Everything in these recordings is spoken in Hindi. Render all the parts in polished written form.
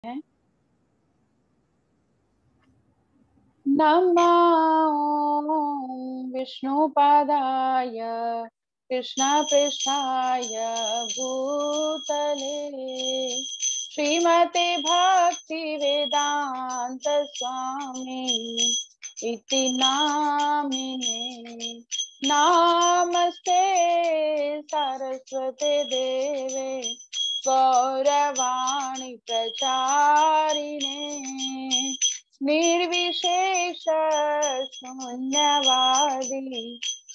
हैं। नमो विष्णुपादाय कृष्णपृष्ठाय भूतले श्रीमते भक्ति वेदांत स्वामी इति नामिने। नमस्ते सरस्वते देवे गौरवाणी प्रचारिणे निर्विशेष शून्यवादी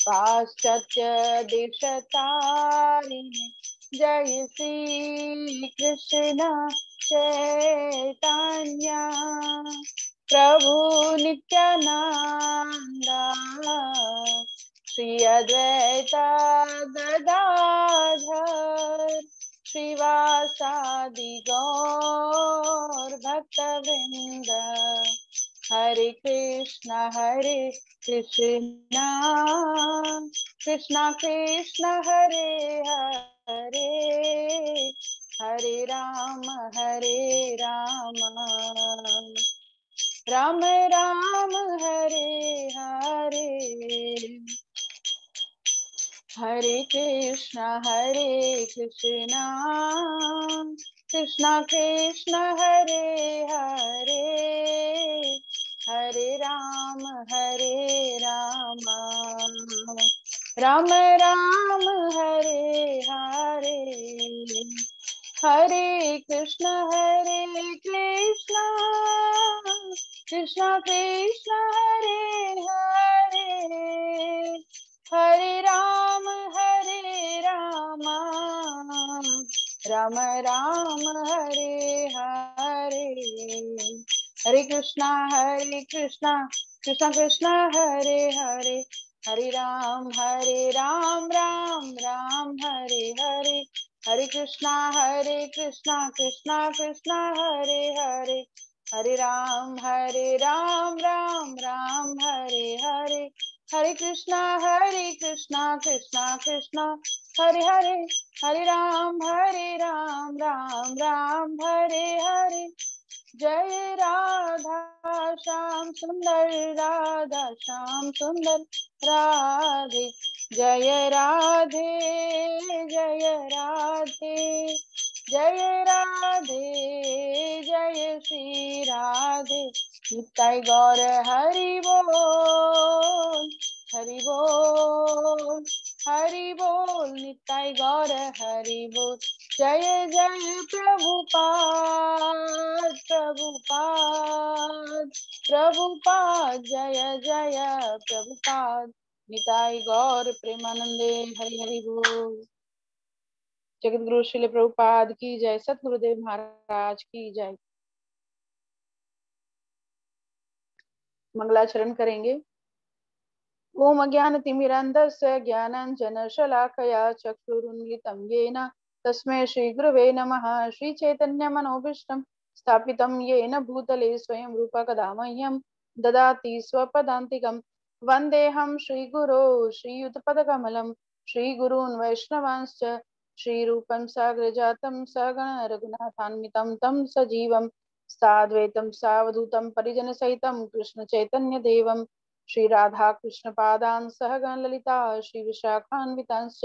पाश्चात्य देशतारिणे। जय श्री कृष्ण चैतन्य प्रभु नित्यानंद श्री अद्वैत गदाधर श्रीवासादि गौर भक्तवृंद। हरे कृष्णा कृष्णा कृष्णा हरे हरे हरे राम राम राम हरे हरे। हरे कृष्णा कृष्णा कृष्णा हरे हरे हरे राम राम राम हरे हरे। हरे कृष्णा कृष्णा कृष्णा हरे हरे हरे राम राम राम हरे हरे। हरे कृष्णा कृष्णा कृष्णा हरे हरे हरे राम राम राम हरे हरे। हरे कृष्णा कृष्णा कृष्णा हरे हरे हरे राम राम राम हरे हरे। हरे कृष्णा कृष्णा कृष्णा हरे हरे हरे राम राम राम हरे हरे। जय राधा श्याम सुंदर राधा श्याम सुंदर राधे। जय राधे जय राधे जय राधे जय श्री राधे। निताई गौर हरि बोल हरि बोल हरि बोल निताई गौर हरि बोल। जय जय प्रभुपाद जय जय प्रभुपाद। निताई गौर प्रेमानंदे हरि हरि बोल। जगत गुरु श्रील प्रभुपाद की जय। सतगुरुदेव महाराज की जय। मंगलाचरण करेंगे। ओम अज्ञानतिमिरान्धस्य ज्ञानाञ्जनशलाकया चक्षुरुन्मिलितं येन तस्मै श्रीगुरवे नमः। श्रीचैतन्यमनोभीष्टं स्थापितं येन भूतले स्वयं रूपा कदा मह्यं ददाति स्वपदान्तिकं। वन्देऽहं श्रीगुरो श्रीयुतपदकमलं श्रीगुरून् वैष्णवांश्च श्रीरूपं साग्रजातं सगण रघुनाथान्वितं तं सजीवं साद्वैतं सावधूतं परिजनसहितं कृष्णचैतन्यदेवं श्री राधा कृष्ण पादान सहगण ललिता श्री विशाखान्वितांश्च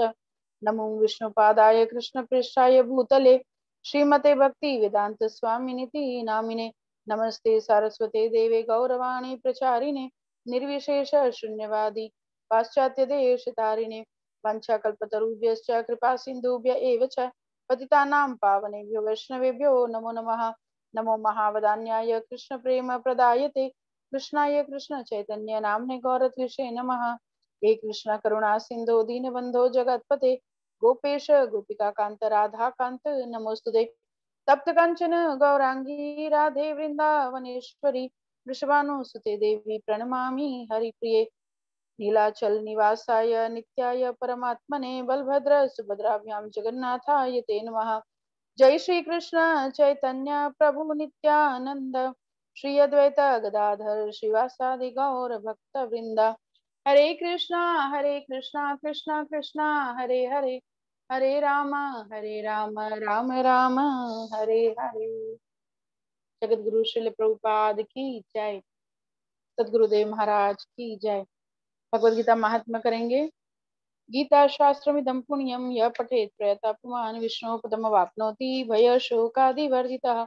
नमो विष्णुपादाय कृष्ण पृष्ठाय भूतले श्रीमते भक्ति वेदांत स्वामिनिति नामिने। नमस्ते सारस्वते देवे गौरवाणी प्रचारिणे निर्विशेष शून्यवादी पाश्चात्य देश तारिणे। वंशाकल्पतरुभ्यश्च कृपा सिन्धुभ्य एव च पतितानां पावनेभ्यो वैष्णवेभ्यो नमो नमः। नमो महावदान्याय कृष्ण प्रेम प्रदायते कृष्णाय कृष्ण चैतन्य नामने गौरत्विषे नमः। हे कृष्ण करुणा सिंधु दीनबंधो जगतपते गोपेश गोपिका कांत राधा कांत नमोस्तुते। तप्त कंचन गौरांगी राधे वृंदावनेश्वरी वृषभानुसुते देवी प्रणमामि हरिप्रिये। नीलाचल निवासाय नित्याय परमात्मने बलभद्र सुभद्राभ्यां जगन्नाथाय ते नमः। जय श्री कृष्ण चैतन्य प्रभु नित्यानंद श्री अद्वैत गदाधर श्रीवासादि गौर भक्त वृंदा। हरे कृष्णा कृष्णा कृष्णा हरे हरे हरे राम राम राम हरे हरे। जगत गुरु श्रील प्रभुपाद की जय। सदगुरुदेव महाराज की जय। भगवद गीता महात्म्य करेंगे। गीता शास्त्रमिदं पुण्यं यः पठेत् प्रयतः पुमान् विष्णोः पदमवाप्नोति भयशोकादिवर्जितः।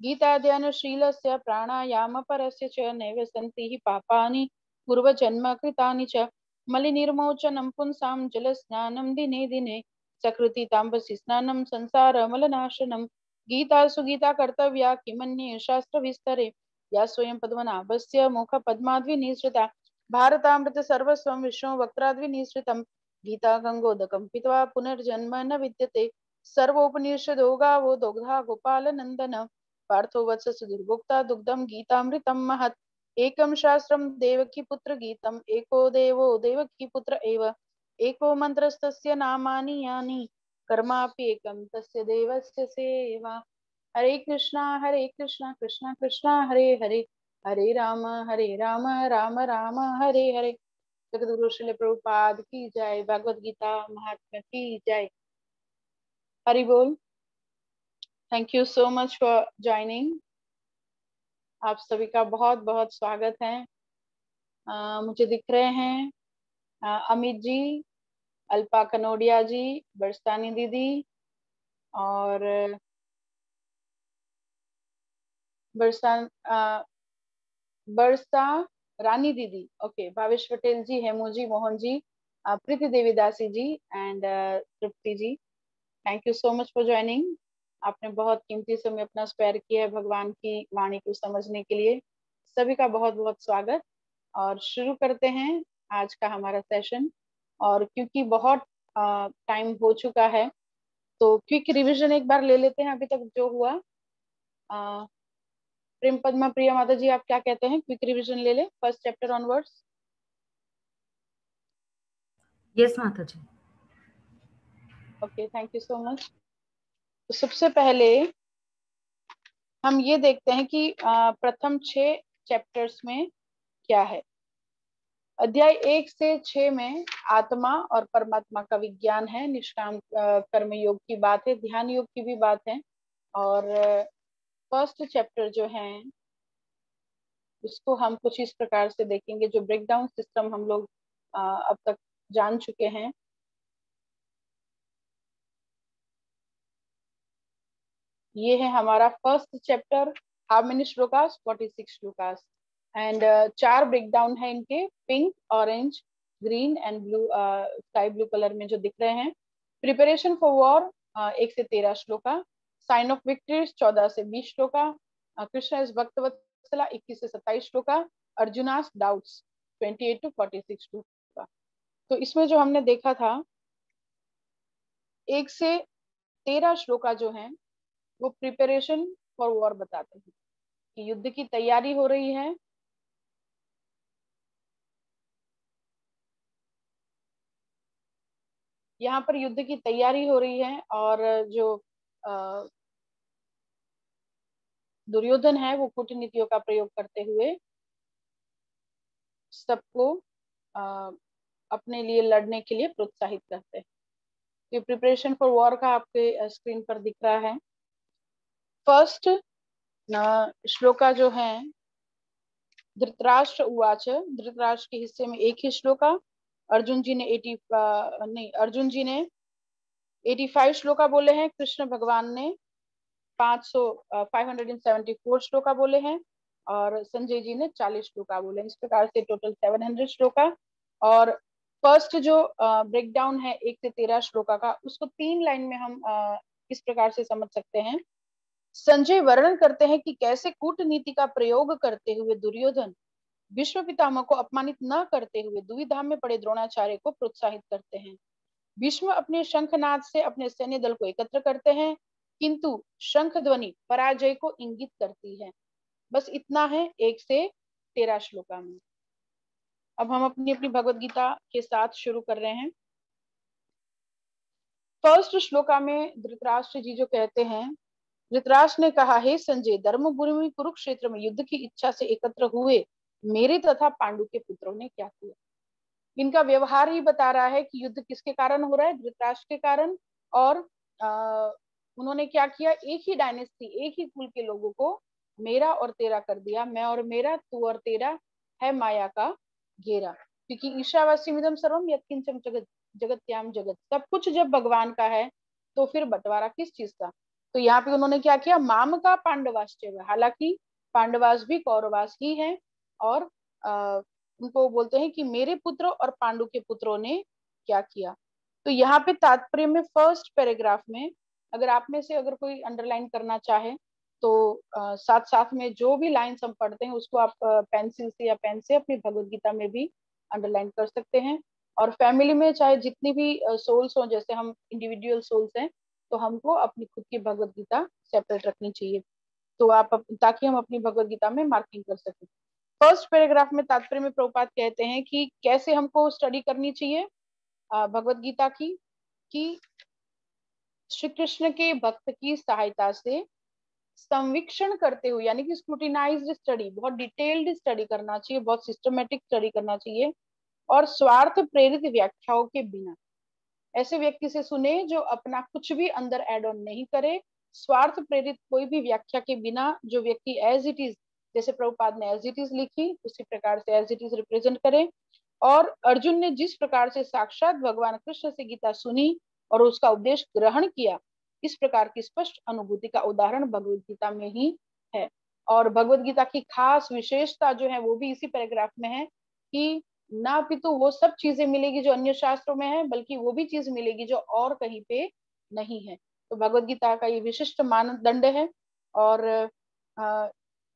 गीताध्ययनशीलस्य प्राणायामपरस्य च नैव सन्ति हि पापानि पूर्वजन्म कृतानि च। मलिनिर्मोचनं पुंसां जलस्नानं दिने दिने सकृति ताम्बसि स्नानं संसारमलनाशनं। गीता सुगीता कर्तव्या किमन्ये शास्त्रविस्तरे या स्वयं पद्मनाभस्य मुखपद्माद्विनिसृता। भारतामृत सर्वस्वं विष्णु वक्त्राद्विनिसृतम्। गीता गंगोदकं पीत्वा पुनर्जन्म न विद्यते। सर्वोपनिषदो गावो दोग्धा गोपाल नंदन। पार्थो वत्स सुदुर्भोक्ता दुग्धं गीतामृतं महत्। एकं शास्त्रं देवकी पुत्र गीतम् एको देवो देवकी पुत्र एव। एको मंत्रस्तस्य नामानि यानि कर्मापि एकं तस्य देवस्य सेवा। हरे कृष्णा कृष्णा कृष्णा हरे हरे हरे राम राम राम हरे हरे। जगद्गुरु श्रील प्रभुपाद की जय। भगवद गीता महात्म्य की जय। हरि बोल। Thank you so much for joining. आप सभी का बहुत बहुत स्वागत है। मुझे दिख रहे हैं अमित जी, अल्पा कनोडिया जी, बरसानी दीदी और बरसा रानी दीदी, okay, Bhavesh Patel ji, Hemu ji, Mohan ji, Preeti Devidasi ji and Tripti ji. Thank you so much for joining. आपने बहुत कीमती समय अपना स्पेयर किया है भगवान की वाणी को समझने के लिए। सभी का बहुत बहुत स्वागत। और शुरू करते हैं आज का हमारा सेशन। और क्योंकि बहुत टाइम हो चुका है तो क्विक रिवीजन एक बार ले लेते हैं अभी तक जो हुआ। प्रेम पद्मा प्रिया माता जी, आप क्या कहते हैं? क्विक रिवीजन ले ले फर्स्ट चैप्टर ऑनवर्ड्स। यस माता जी। Okay, thank you so much. तो सबसे पहले हम ये देखते हैं कि प्रथम 6 चैप्टर्स में क्या है। अध्याय 1 से 6 में आत्मा और परमात्मा का विज्ञान है, निष्काम कर्म योग की बात है, ध्यान योग की भी बात है। और फर्स्ट चैप्टर जो है उसको हम कुछ इस प्रकार से देखेंगे, जो ब्रेकडाउन सिस्टम हम लोग अब तक जान चुके हैं। ये है हमारा first chapter. How many shlokas? 46 shlokas. And 4 breakdown है इनके, pink, orange, green and blue, sky blue colour में जो दिख रहे हैं। प्रिपरेशन फॉर वॉर 1 से 13 श्लोका। साइन ऑफ विक्ट्री 14 से 20 श्लोका। कृष्ण इज भक्तवत्सला 21 से 27 श्लोका। Arjuna's doubts 28 to 46 shloka. तो इसमें जो हमने देखा था 1 से 13 श्लोका जो है वो प्रिपरेशन फॉर वॉर बताते हैं कि युद्ध की तैयारी हो रही है। यहाँ पर युद्ध की तैयारी हो रही है और जो दुर्योधन है वो कूटनीतियों का प्रयोग करते हुए सबको अपने लिए लड़ने के लिए प्रोत्साहित करते हैं। ये प्रिपरेशन फॉर वॉर का आपके स्क्रीन पर दिख रहा है। फर्स्ट श्लोका जो है धृतराष्ट्र उवाच। धृतराष्ट्र के हिस्से में एक ही श्लोका। अर्जुन जी ने 85 श्लोका बोले हैं। कृष्ण भगवान ने 574 श्लोका बोले हैं और संजय जी ने 40 श्लोका बोले हैं। इस प्रकार से टोटल 700 श्लोका। और फर्स्ट जो ब्रेकडाउन है 1 से 13 श्लोका का, उसको 3 लाइन में हम इस प्रकार से समझ सकते हैं। संजय वर्णन करते हैं कि कैसे कूटनीति का प्रयोग करते हुए दुर्योधन विश्व पितामह को अपमानित न करते हुए दुविधा में पड़े द्रोणाचार्य को प्रोत्साहित करते हैं। भीष्म अपने शंखनाद से अपने सैन्य दल को एकत्र करते हैं, किंतु शंख ध्वनि पराजय को इंगित करती है। बस इतना है 1 से 13 श्लोका में। अब हम अपनी अपनी भगवत गीता के साथ शुरू कर रहे हैं। फर्स्ट श्लोका में धृतराष्ट्र जी जो कहते हैं, धृतराष्ट्र ने कहा, हे संजय, धर्मभूमि कुरुक्षेत्र में युद्ध की इच्छा से एकत्र हुए मेरे तथा पांडु के पुत्रों ने क्या किया। इनका व्यवहार ही बता रहा है कि युद्ध किसके कारण हो रहा है, धृतराष्ट्र के कारण। और उन्होंने क्या किया, एक ही डायनेस्टी, एक ही कुल के लोगों को मेरा और तेरा कर दिया, मैं और मेरा, तू और तेरा है माया का घेरा। क्योंकि ईशावास्यमिदं सर्वम यत्किंचन जगत जगत्याम जगत, सब कुछ जब भगवान का है तो फिर बंटवारा किस चीज का। तो यहाँ पे उन्होंने क्या किया, माम का पांडवाश्चैव, हालांकि पांडवास भी कौरवास ही है। और उनको बोलते हैं कि मेरे पुत्र और पांडु के पुत्रों ने क्या किया। तो यहाँ पे तात्पर्य में फर्स्ट पैराग्राफ में, अगर आप में से अगर कोई अंडरलाइन करना चाहे तो साथ साथ में जो भी लाइन्स हम पढ़ते हैं उसको आप पेंसिल से या पेन से अपनी भगवत गीता में भी अंडरलाइन कर सकते हैं। और फैमिली में चाहे जितनी भी सोल्स हो, जैसे हम इंडिविजुअल सोल्स हैं, तो हमको अपनी खुद की भगवत गीता सेपरेट रखनी चाहिए, तो ताकि हम अपनी भगवत गीता में मार्किंग कर सकें। फर्स्ट पैराग्राफ में तात्पर्य में प्रभुपाद कहते हैं कि कैसे हमको स्टडी करनी चाहिए भगवत गीता की, कि श्री कृष्ण के भक्त की सहायता से संवीक्षण करते हुए, यानी कि स्क्रूटिनाइज्ड स्टडी, बहुत डिटेल्ड स्टडी करना चाहिए, बहुत सिस्टमेटिक स्टडी करना चाहिए, और स्वार्थ प्रेरित व्याख्याओं के बिना। ऐसे व्यक्ति से सुने जो अपना कुछ भी अंदर एड ऑन नहीं करे, स्वार्थ प्रेरित कोई भी व्याख्या के बिना जो व्यक्ति एज इट इज, जैसे प्रभुपाद ने एज इट इज लिखी उसी प्रकार से एज इट इज रिप्रेजेंट करे। और अर्जुन ने जिस प्रकार से साक्षात भगवान कृष्ण से गीता सुनी और उसका उपदेश ग्रहण किया, इस प्रकार की स्पष्ट अनुभूति का उदाहरण भगवद गीता में ही है। और भगवद गीता की खास विशेषता जो है वो भी इसी पैराग्राफ में है, कि ना अपितु वो सब चीजें मिलेगी जो अन्य शास्त्रों में है, बल्कि वो भी चीज मिलेगी जो और कहीं पे नहीं है। तो भगवद गीता का ये विशिष्ट मानदंड है। और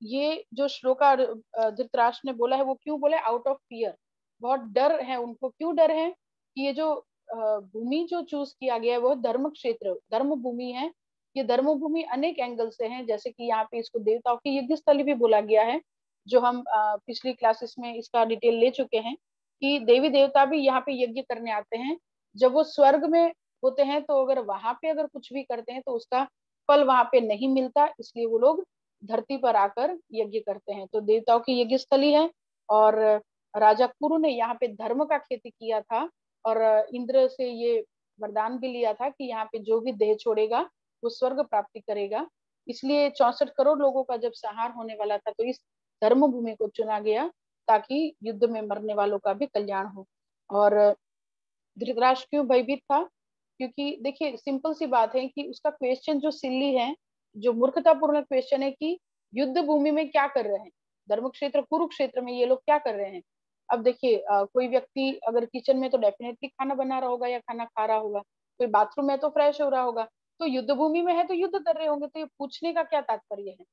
ये जो श्लोका धृतराष्ट्र ने बोला है, वो क्यों बोला, आउट ऑफ फियर, बहुत डर है उनको। क्यों डर है, कि ये जो भूमि जो चूज किया गया है वो धर्म क्षेत्र, धर्म भूमि है। ये धर्म भूमि अनेक एंगल से है, जैसे कि यहाँ पे इसको देवताओं की यज्ञ स्थली भी बोला गया है, जो हम पिछली क्लासेस में इसका डिटेल ले चुके हैं, कि देवी देवता भी यहाँ पे यज्ञ करने आते हैं। जब वो स्वर्ग में होते हैं तो अगर वहां पे अगर कुछ भी करते हैं तो उसका फल वहां पे नहीं मिलता, इसलिए वो लोग धरती पर आकर यज्ञ करते हैं। तो देवताओं की यज्ञ स्थली है। और राजा कुरु ने यहाँ पे धर्म का खेती किया था, और इंद्र से ये वरदान भी लिया था कि यहाँ पे जो भी देह छोड़ेगा वो स्वर्ग प्राप्ति करेगा। इसलिए 64 करोड़ लोगों का जब संहार होने वाला था तो इस धर्म भूमि को चुना गया, ताकि युद्ध में मरने वालों का भी कल्याण हो। और धृतराष्ट्र क्यों भयभीत था, क्योंकि देखिए सिंपल सी बात है कि उसका क्वेश्चन जो सिल्ली है, जो मूर्खतापूर्ण क्वेश्चन है, कि युद्ध भूमि में क्या कर रहे हैं, धर्म क्षेत्र कुरुक्षेत्र में ये लोग क्या कर रहे हैं। अब देखिए कोई व्यक्ति अगर किचन में तो डेफिनेटली खाना बना रहा होगा या खाना खा रहा होगा, कोई बाथरूम में तो फ्रेश हो रहा होगा, तो युद्ध भूमि में है तो युद्ध कर रहे होंगे। तो ये पूछने का क्या तात्पर्य है,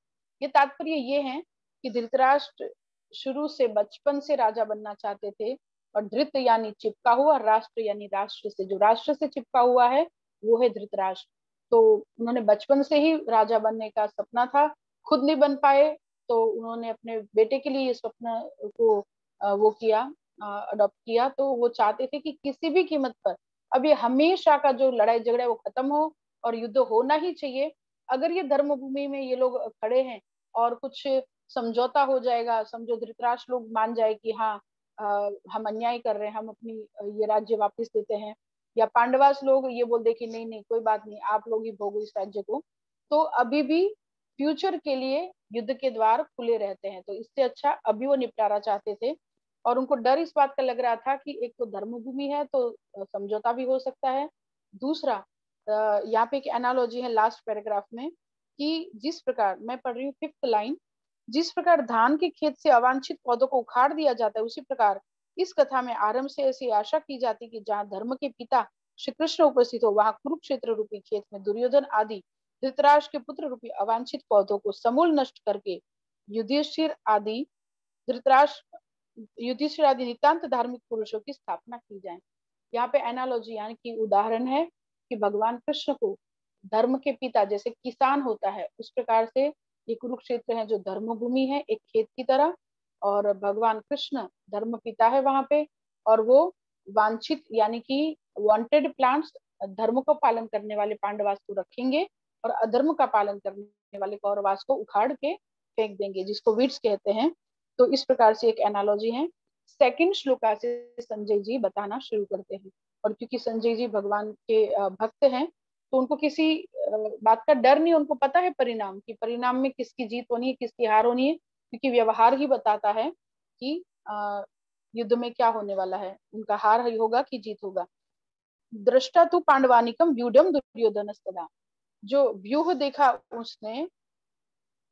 ये तात्पर्य ये है कि धृतराष्ट्र शुरू से बचपन से राजा बनना चाहते थे, और धृत यानी चिपका हुआ, राष्ट्र यानी राष्ट्र से, जो राष्ट्र से चिपका हुआ है वो है धृतराष्ट्र। तो उन्होंने बचपन से ही राजा बनने का सपना था, खुद नहीं बन पाए, तो उन्होंने अपने बेटे के लिए ये स्वप्न को वो किया, अडॉप्ट किया। तो वो चाहते थे कि किसी भी कीमत पर अब ये हमेशा का जो लड़ाई झगड़ा है वो खत्म हो, और युद्ध होना ही चाहिए। अगर ये धर्म भूमि में ये लोग खड़े हैं और कुछ समझौता हो जाएगा, समझो धृतराष्ट्र लोग मान जाए कि हाँ हम अन्याय कर रहे हैं, हम अपनी ये राज्य वापस देते हैं, या पांडवास लोग ये बोल दे कि नहीं नहीं कोई बात नहीं, आप लोग ही भोगो इस राज्य को, तो अभी भी फ्यूचर के लिए युद्ध के द्वार खुले रहते हैं। तो इससे अच्छा अभी वो निपटारा चाहते थे। और उनको डर इस बात का लग रहा था कि एक तो धर्मभूमि है तो समझौता भी हो सकता है। दूसरा यहाँ पे एक एनालॉजी है लास्ट पैराग्राफ में, कि जिस प्रकार मैं पढ़ रही हूँ 5th लाइन, जिस प्रकार धान के खेत से अवांछित पौधों को उखाड़ दिया जाता है, उसी प्रकार इस कथा में आरंभ से ऐसी आशा की जाती कि जहाँ धर्म के पिता श्री कृष्ण उपस्थित हो, वहां कुरुक्षेत्र रूपी खेत में दुर्योधन आदि धृतराष्ट्र के पुत्र रूपी अवांछित पौधों को समूल नष्ट करके युधिष्ठिर आदि धृतराष्ट्र युधिष्ठिर आदि नितांत धार्मिक पुरुषों की स्थापना की जाए। यहाँ पे एनालॉजी यानी कि उदाहरण है कि भगवान कृष्ण को धर्म के पिता जैसे किसान होता है, उस प्रकार से ये कुरुक्षेत्र है जो धर्म भूमि है एक खेत की तरह, और भगवान कृष्ण धर्म पिता है वहां पे, और वो वांछित यानी कि वांटेड प्लांट्स, धर्म को पालन करने वाले पांडवास को रखेंगे, और अधर्म का पालन करने वाले कौरवास को उखाड़ के फेंक देंगे, जिसको वीड्स कहते हैं। तो इस प्रकार से एक एनालॉजी है। सेकंड श्लोका से संजय जी बताना शुरू करते हैं, और क्योंकि संजय जी भगवान के भक्त हैं, तो उनको किसी बात का डर नहीं, उनको पता है परिणाम, कि परिणाम में किसकी जीत होनी है किसकी हार होनी है, क्योंकि व्यवहार ही बताता है कि युद्ध में क्या होने वाला है, उनका हार ही होगा कि जीत होगा। दृष्टा तू पांडवानिकम व्यूढ़म दुर्योधन स्तदा, जो व्यूह देखा उसने,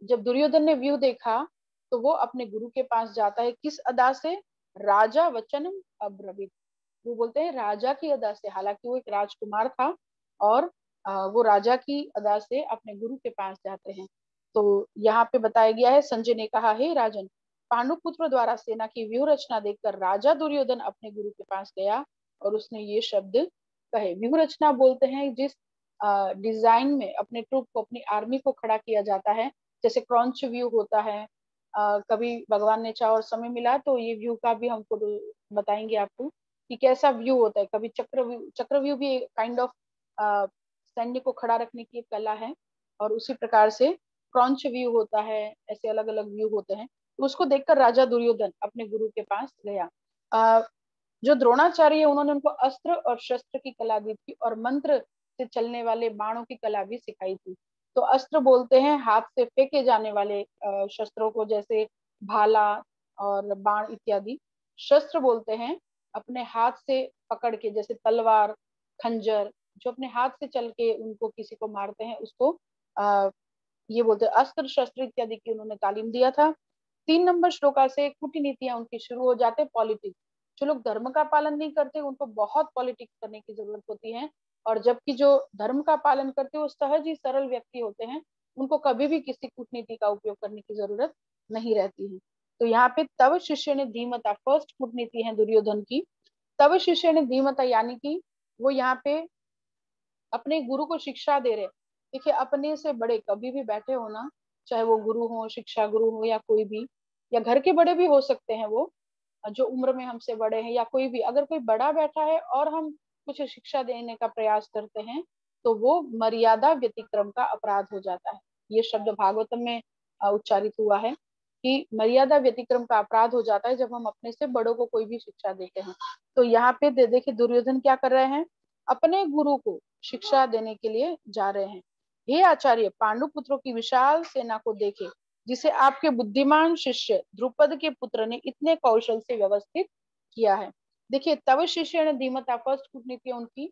जब दुर्योधन ने व्यू देखा तो वो अपने गुरु के पास जाता है, किस अदा से, राजा वचनम अब्रवीत, वो बोलते हैं राजा की अदा से, हालांकि वो एक राजकुमार था, और वो राजा की अदा से अपने गुरु के पास जाते हैं। तो यहाँ पे बताया गया है, संजय ने कहा, हे राजन, पांडुपुत्र द्वारा सेना की व्यूह रचना देखकर राजा दुर्योधन अपने गुरु के पास गया और उसने ये शब्द कहे। व्यूह रचना बोलते हैं जिस डिजाइन में अपने ट्रूप को, अपनी आर्मी को खड़ा किया जाता है, जैसे क्रॉन्च व्यू होता है। कभी भगवान ने चाहा और समय मिला तो ये व्यू का भी हमको बताएंगे आपको कि कैसा व्यू होता है। कभी चक्र व्यू भी काइंड ऑफ सैन्य को खड़ा रखने की एक कला है, और उसी प्रकार से क्रॉन्च व्यू होता है, ऐसे अलग अलग व्यू होते हैं। तो उसको देखकर राजा दुर्योधन अपने गुरु के पास गया। जो द्रोणाचार्य है उन्होंने उनको अस्त्र और शस्त्र की कला दी थी, और मंत्र से चलने वाले बाणों की कला भी सिखाई थी। तो अस्त्र बोलते हैं हाथ से फेंके जाने वाले शस्त्रों को, जैसे भाला और बाण इत्यादि। शस्त्र बोलते हैं अपने हाथ से पकड़ के, जैसे तलवार, खंजर, जो अपने हाथ से चल के उनको किसी को मारते हैं उसको आ, ये बोलते हैं अस्त्र शस्त्र इत्यादि की उन्होंने तालीम दिया था। 3 नंबर श्लोका से कूटनीतियां उनकी शुरू हो जाते, पॉलिटिक्स। जो लोग धर्म का पालन नहीं करते उनको बहुत पॉलिटिक्स करने की जरूरत होती है, और जबकि जो धर्म का पालन करते वो सहज ही सरल व्यक्ति होते हैं, उनको कभी भी किसी कूटनीति का उपयोग करने की जरूरत नहीं रहती है। तो यहाँ पे तव शिष्य ने धीमता, फर्स्ट कूटनीति है दुर्योधन की, तव शिष्य ने धीमता, यानी कि वो यहाँ पे अपने गुरु को शिक्षा दे रहे। देखिए अपने से बड़े कभी भी बैठे हो ना, चाहे वो गुरु हो, शिक्षा गुरु हो, या कोई भी, या घर के बड़े भी हो सकते हैं, वो जो उम्र में हमसे बड़े हैं, या कोई भी, अगर कोई बड़ा बैठा है और हम कुछ शिक्षा देने का प्रयास करते हैं तो वो मर्यादा व्यतिक्रम का अपराध हो जाता है। ये शब्द भागवतम में उच्चारित हुआ है कि मर्यादा व्यतिक्रम का अपराध हो जाता है जब हम अपने से बड़ों को कोई भी शिक्षा देते हैं। तो यहाँ पे देखिए दुर्योधन क्या कर रहे हैं, अपने गुरु को शिक्षा देने के लिए जा रहे हैं। हे आचार्य, पांडु पुत्रों की विशाल सेना को देखे, जिसे आपके बुद्धिमान शिष्य द्रुपद के पुत्र ने इतने कौशल से व्यवस्थित किया है। देखिए तव शिष्य ने धीमता, फर्स्ट कूटनीति उनकी,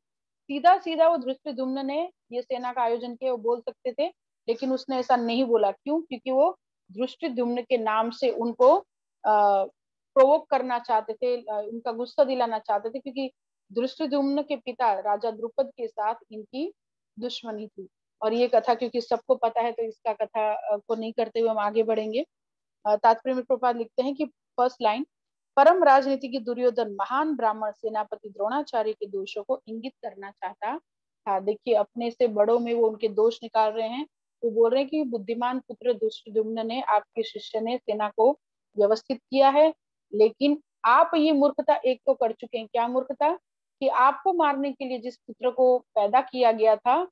सीधा सीधा वो धृष्टद्युम्न ने ये सेना का आयोजन किया, वो बोल सकते थे, लेकिन उसने ऐसा नहीं बोला। क्यों? क्योंकि वो धृष्टद्युम्न के नाम से उनको प्रोवोक करना चाहते थे, उनका गुस्सा दिलाना चाहते थे, क्योंकि धृष्टद्युम्न के पिता राजा द्रुपद के साथ इनकी दुश्मनी थी। और ये कथा क्योंकि सबको पता है तो इसका कथा को नहीं करते हुए हम आगे बढ़ेंगे। तात्पर्य में प्रभुपाद लिखते हैं कि फर्स्ट लाइन, परम राजनीति की दुर्योधन महान ब्राह्मण सेनापति द्रोणाचार्य के दोषों को इंगित करना चाहता था। देखिए अपने से बड़ों में वो उनके दोष निकाल रहे हैं। वो बोल रहे हैं कि बुद्धिमान पुत्र दुष्टद्युम्न ने, आपके शिष्य ने सेना को व्यवस्थित किया है, लेकिन आप ये मूर्खता एक तो कर चुके हैं। क्या मूर्खता? कि आपको मारने के लिए जिस पुत्र को पैदा किया गया था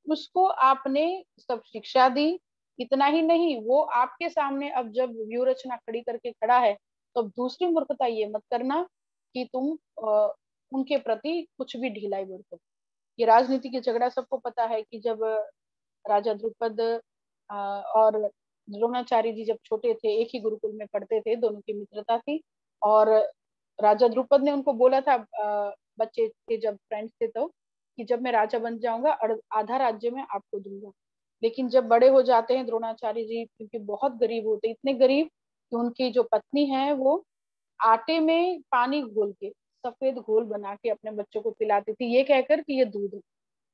उसको आपने सब शिक्षा दी। इतना ही नहीं, वो आपके सामने अब जब व्यू रचना खड़ी करके खड़ा है, तो अब दूसरी मूर्खता ये मत करना कि तुम उनके प्रति कुछ भी ढिलाई बरतो। ये राजनीति की झगड़ा सबको पता है कि जब राजा द्रुपद और द्रोणाचार्य जी जब छोटे थे, एक ही गुरुकुल में पढ़ते थे, दोनों की मित्रता थी, और राजा द्रुपद ने उनको बोला था, बच्चे थे जब, फ्रेंड्स थे, तो कि जब मैं राजा बन जाऊंगा आधा राज्य में आपको दूंगा। लेकिन जब बड़े हो जाते हैं द्रोणाचार्य जी, क्योंकि बहुत गरीब होते, इतने गरीब कि उनकी जो पत्नी है वो आटे में पानी घोल के, सफेद घोल बना के अपने बच्चों को पिलाती थी, ये कहकर कि ये दूध है।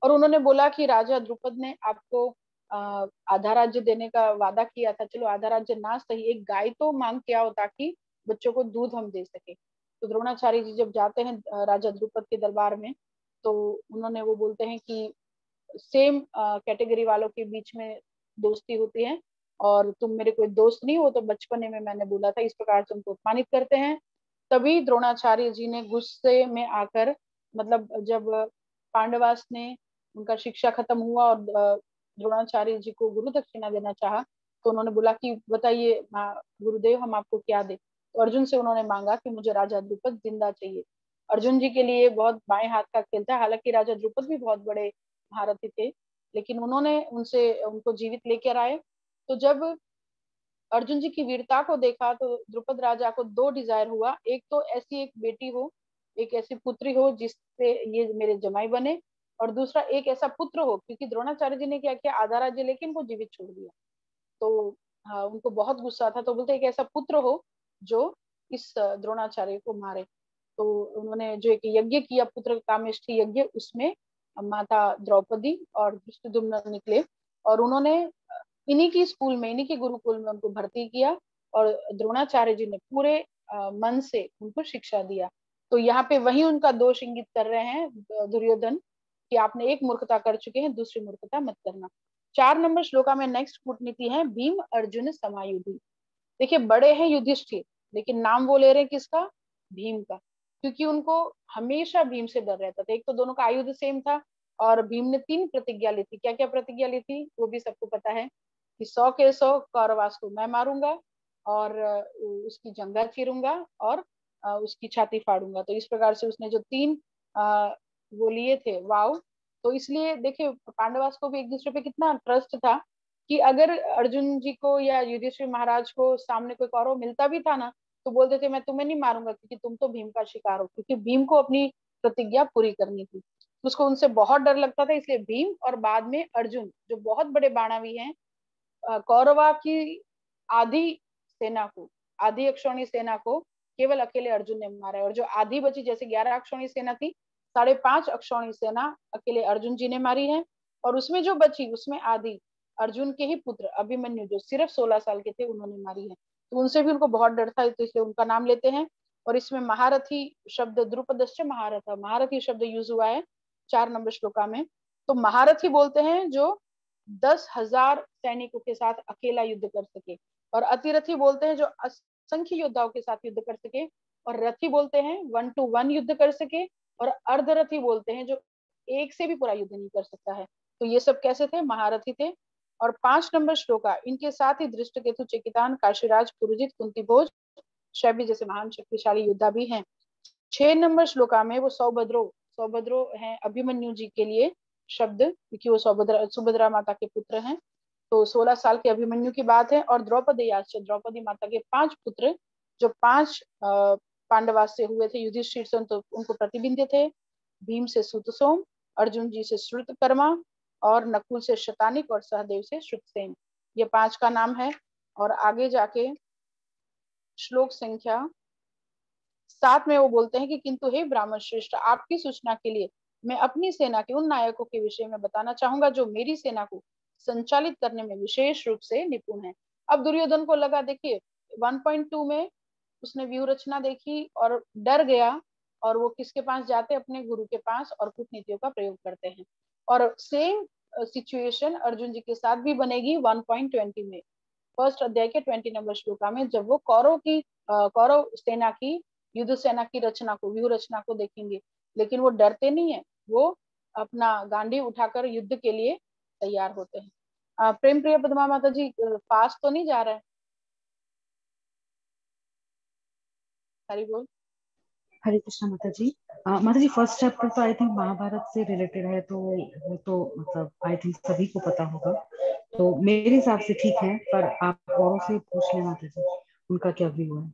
और उन्होंने बोला कि राजा द्रुपद ने आपको आधा राज्य देने का वादा किया था, चलो आधा राज्य ना सही, एक गाय तो मांग के आओ ताकि बच्चों को दूध हम दे सके। तो द्रोणाचार्य जी जब जाते हैं राजा द्रुपद के दरबार में, तो उन्होंने वो बोलते हैं कि सेम कैटेगरी वालों के बीच में दोस्ती होती है, और तुम मेरे कोई दोस्त नहीं हो, तो बचपने में मैंने बोला था, इस प्रकार से उनको अपमानित करते हैं। तभी द्रोणाचार्य जी ने गुस्से में आकर, मतलब जब पांडवास ने उनका शिक्षा खत्म हुआ और द्रोणाचार्य जी को गुरु दक्षिणा देना चाहा, तो उन्होंने बोला कि बताइए गुरुदेव हम आपको क्या दे। तो अर्जुन से उन्होंने मांगा कि मुझे राजा द्रुपद जिंदा चाहिए। अर्जुन जी के लिए बहुत बाएं हाथ का खेल था, हालांकि राजा द्रुपद भी बहुत बड़े महारथी थे, लेकिन उन्होंने उनको जीवित लेकर आए। तो जब अर्जुन जी की वीरता को देखा तो द्रुपद राजा को दो डिजायर हुआ, एक तो ऐसी एक बेटी हो, एक ऐसी पुत्री हो जिससे ये मेरे जमाई बने, और दूसरा एक ऐसा पुत्र हो, क्योंकि द्रोणाचार्य जी ने क्या किया, आधा राज्य लेके इनको जीवित छोड़ दिया। तो उनको बहुत गुस्सा था, तो बोलते एक ऐसा पुत्र हो जो इस द्रोणाचार्य को मारे। तो उन्होंने जो एक यज्ञ किया, पुत्र कामेष्ठी यज्ञ, उसमें माता द्रौपदी और धृष्टद्युम्न निकले, और उन्होंने इन्हीं की स्कूल में, इन्हीं के गुरुकुल में उनको भर्ती किया, और द्रोणाचार्य जी ने पूरे मन से उनको शिक्षा दिया। तो यहाँ पे वही उनका दोष इंगित कर रहे हैं दुर्योधन, कि आपने एक मूर्खता कर चुके हैं, दूसरी मूर्खता मत करना। 4 नंबर श्लोका में नेक्स्ट कूटनीति है, भीम अर्जुन समायुधि। देखिए बड़े हैं युधिष्ठिर, लेकिन नाम वो ले रहे हैं किसका, भीम का, क्योंकि उनको हमेशा भीम से डर रहता था। एक तो दोनों का आयुध सेम था, और भीम ने 3 प्रतिज्ञा ली थी। क्या क्या प्रतिज्ञा ली थी वो भी सबको पता है, कि 100 के 100 कौरवास को मैं मारूंगा, और उसकी जंगा चीरूंगा, और उसकी छाती फाड़ूंगा। तो इस प्रकार से उसने जो 3 वो लिए थे वाव, तो इसलिए देखिए पांडवास को भी एक दूसरे पे कितना ट्रस्ट था, कि अगर अर्जुन जी को या युधिष्ठिर महाराज को सामने कोई कौरव मिलता भी था ना, तो बोलते थे मैं तुम्हें नहीं मारूंगा, क्योंकि तुम तो भीम का शिकार हो, क्योंकि भीम को अपनी प्रतिज्ञा पूरी करनी थी। उसको उनसे बहुत डर लगता था, इसलिए भीम और बाद में अर्जुन, जो बहुत बड़े बाणावी हैं, कौरवा की आधी सेना को, आधी अक्षौणी सेना को केवल अकेले अर्जुन ने मारा है। और जो आधी बची, जैसे 11 अक्षौणी सेना थी, 5.5 अक्षौणी सेना अकेले अर्जुन जी ने मारी है, और उसमें जो बची उसमें आधी अर्जुन के ही पुत्र अभिमन्यु, जो सिर्फ 16 साल के थे, उन्होंने मारी है। तो उनसे भी उनको बहुत डर था, तो इसलिए उनका नाम लेते हैं। और इसमें महारथी शब्द, द्रुपदश्च महारथ, महारथी शब्द यूज हुआ है 4 नंबर श्लोका में। तो महारथी बोलते हैं जो 10,000 सैनिकों के साथ अकेला युद्ध कर सके, और अतिरथी बोलते हैं जो असंख्य योद्धाओं के साथ युद्ध कर सके, और रथी बोलते हैं 1 to 1 युद्ध कर सके, और अर्धरथी बोलते हैं जो एक से भी पूरा युद्ध नहीं कर सकता है। तो ये सब कैसे थे, महारथी थे। और 5 नंबर श्लोका, इनके साथ ही धृष्टकेतु, चेकितान, काशीराज, पुरुजित, कुंती भोज, शैब्य जैसे महान शक्तिशाली योद्धा भी हैं। 6 नंबर श्लोका में वो सौभद्रो हैं अभिमन्यु जी के लिए शब्द, क्योंकि वो सुभद्रा माता के पुत्र हैं। तो 16 साल के अभिमन्यु की बात है। और द्रौपदी द्रौपदी माता के 5 पुत्र, जो 5 पांडवास से हुए थे, युधिष्ठिर से तो उनको प्रतिबिंब थे, भीम से सुतसोम, अर्जुन जी से श्रुतकर्मा, और नकुल से शतानिक, और सहदेव से श्रुतसेन। ये 5 का नाम है। और आगे जाके श्लोक संख्या 7 में वो बोलते हैं कि किंतु हे ब्राह्मण श्रेष्ठ, आपकी सूचना के लिए मैं अपनी सेना के उन नायकों के विषय में बताना चाहूंगा जो मेरी सेना को संचालित करने में विशेष रूप से निपुण है। अब दुर्योधन को लगा, देखिए 1.2 में उसने व्यूह रचना देखी और डर गया, और वो किसके पास जाते, अपने गुरु के पास, और कूटनीतियों का प्रयोग करते हैं। और सेम सिचुएशन अर्जुन जी के साथ भी बनेगी 1.20 में, फर्स्ट अध्याय के 20 नंबर श्लोका में, जब वो कौरव सेना की, युद्ध सेना की रचना को, व्यूह रचना को देखेंगे। लेकिन वो डरते नहीं है, वो अपना गांडी उठाकर युद्ध के लिए तैयार होते हैं। प्रेम प्रिय पद्मा माता जी, फास्ट तो नहीं जा रहा है? हरी बोल। हरे कृष्णा माता जी। माता जी फर्स्ट चैप्टर तो आई थिंक महाभारत से रिलेटेड है, तो वो तो मतलब आई थिंक सभी को पता होगा, तो मेरे हिसाब से ठीक है, पर आप औरों से पूछ लें माता जी, उनका क्या व्यू है।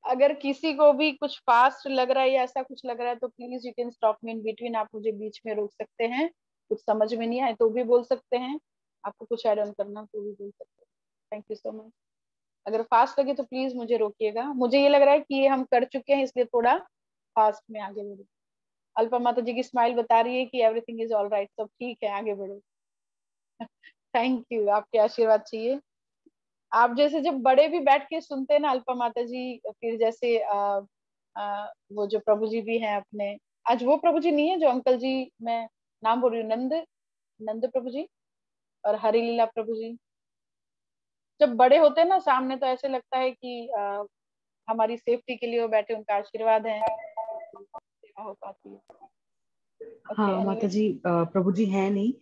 अगर किसी को भी कुछ फास्ट लग रहा है या ऐसा कुछ लग रहा है, तो please you can stop me in between, आप मुझे बीच में रोक सकते हैं। कुछ समझ में नहीं आए तो भी बोल सकते हैं, आपको कुछ ऐड ऑन करना तो भी बोल सकते हैं। Thank you so much. अगर फास्ट लगे तो प्लीज मुझे रोकिएगा। मुझे ये लग रहा है कि ये हम कर चुके हैं, इसलिए थोड़ा फास्ट में आगे बढ़ो। अल्पा माता जी की स्माइल बता रही है कि एवरीथिंग इज ऑल राइट, सब ठीक है, आगे बढ़ो। थैंक यू, आपके आशीर्वाद चाहिए। आप जैसे जब बड़े भी बैठ के सुनते हैं ना अल्पा माता जी, फिर जैसे वो जो प्रभु जी भी हैं अपने, आज वो प्रभु जी नहीं है जो अंकल जी, मैं नाम बोल रही हूँ, नंद नंद प्रभु जी और हरि लीला प्रभु जी, जब बड़े होते हैं ना सामने, तो ऐसे लगता है कि हमारी सेफ्टी के लिए वो बैठे, उनका आशीर्वाद है, सेवा हो पाती है। ओके हाँ माता एनीवे। जी, प्रभु जी है नहीं,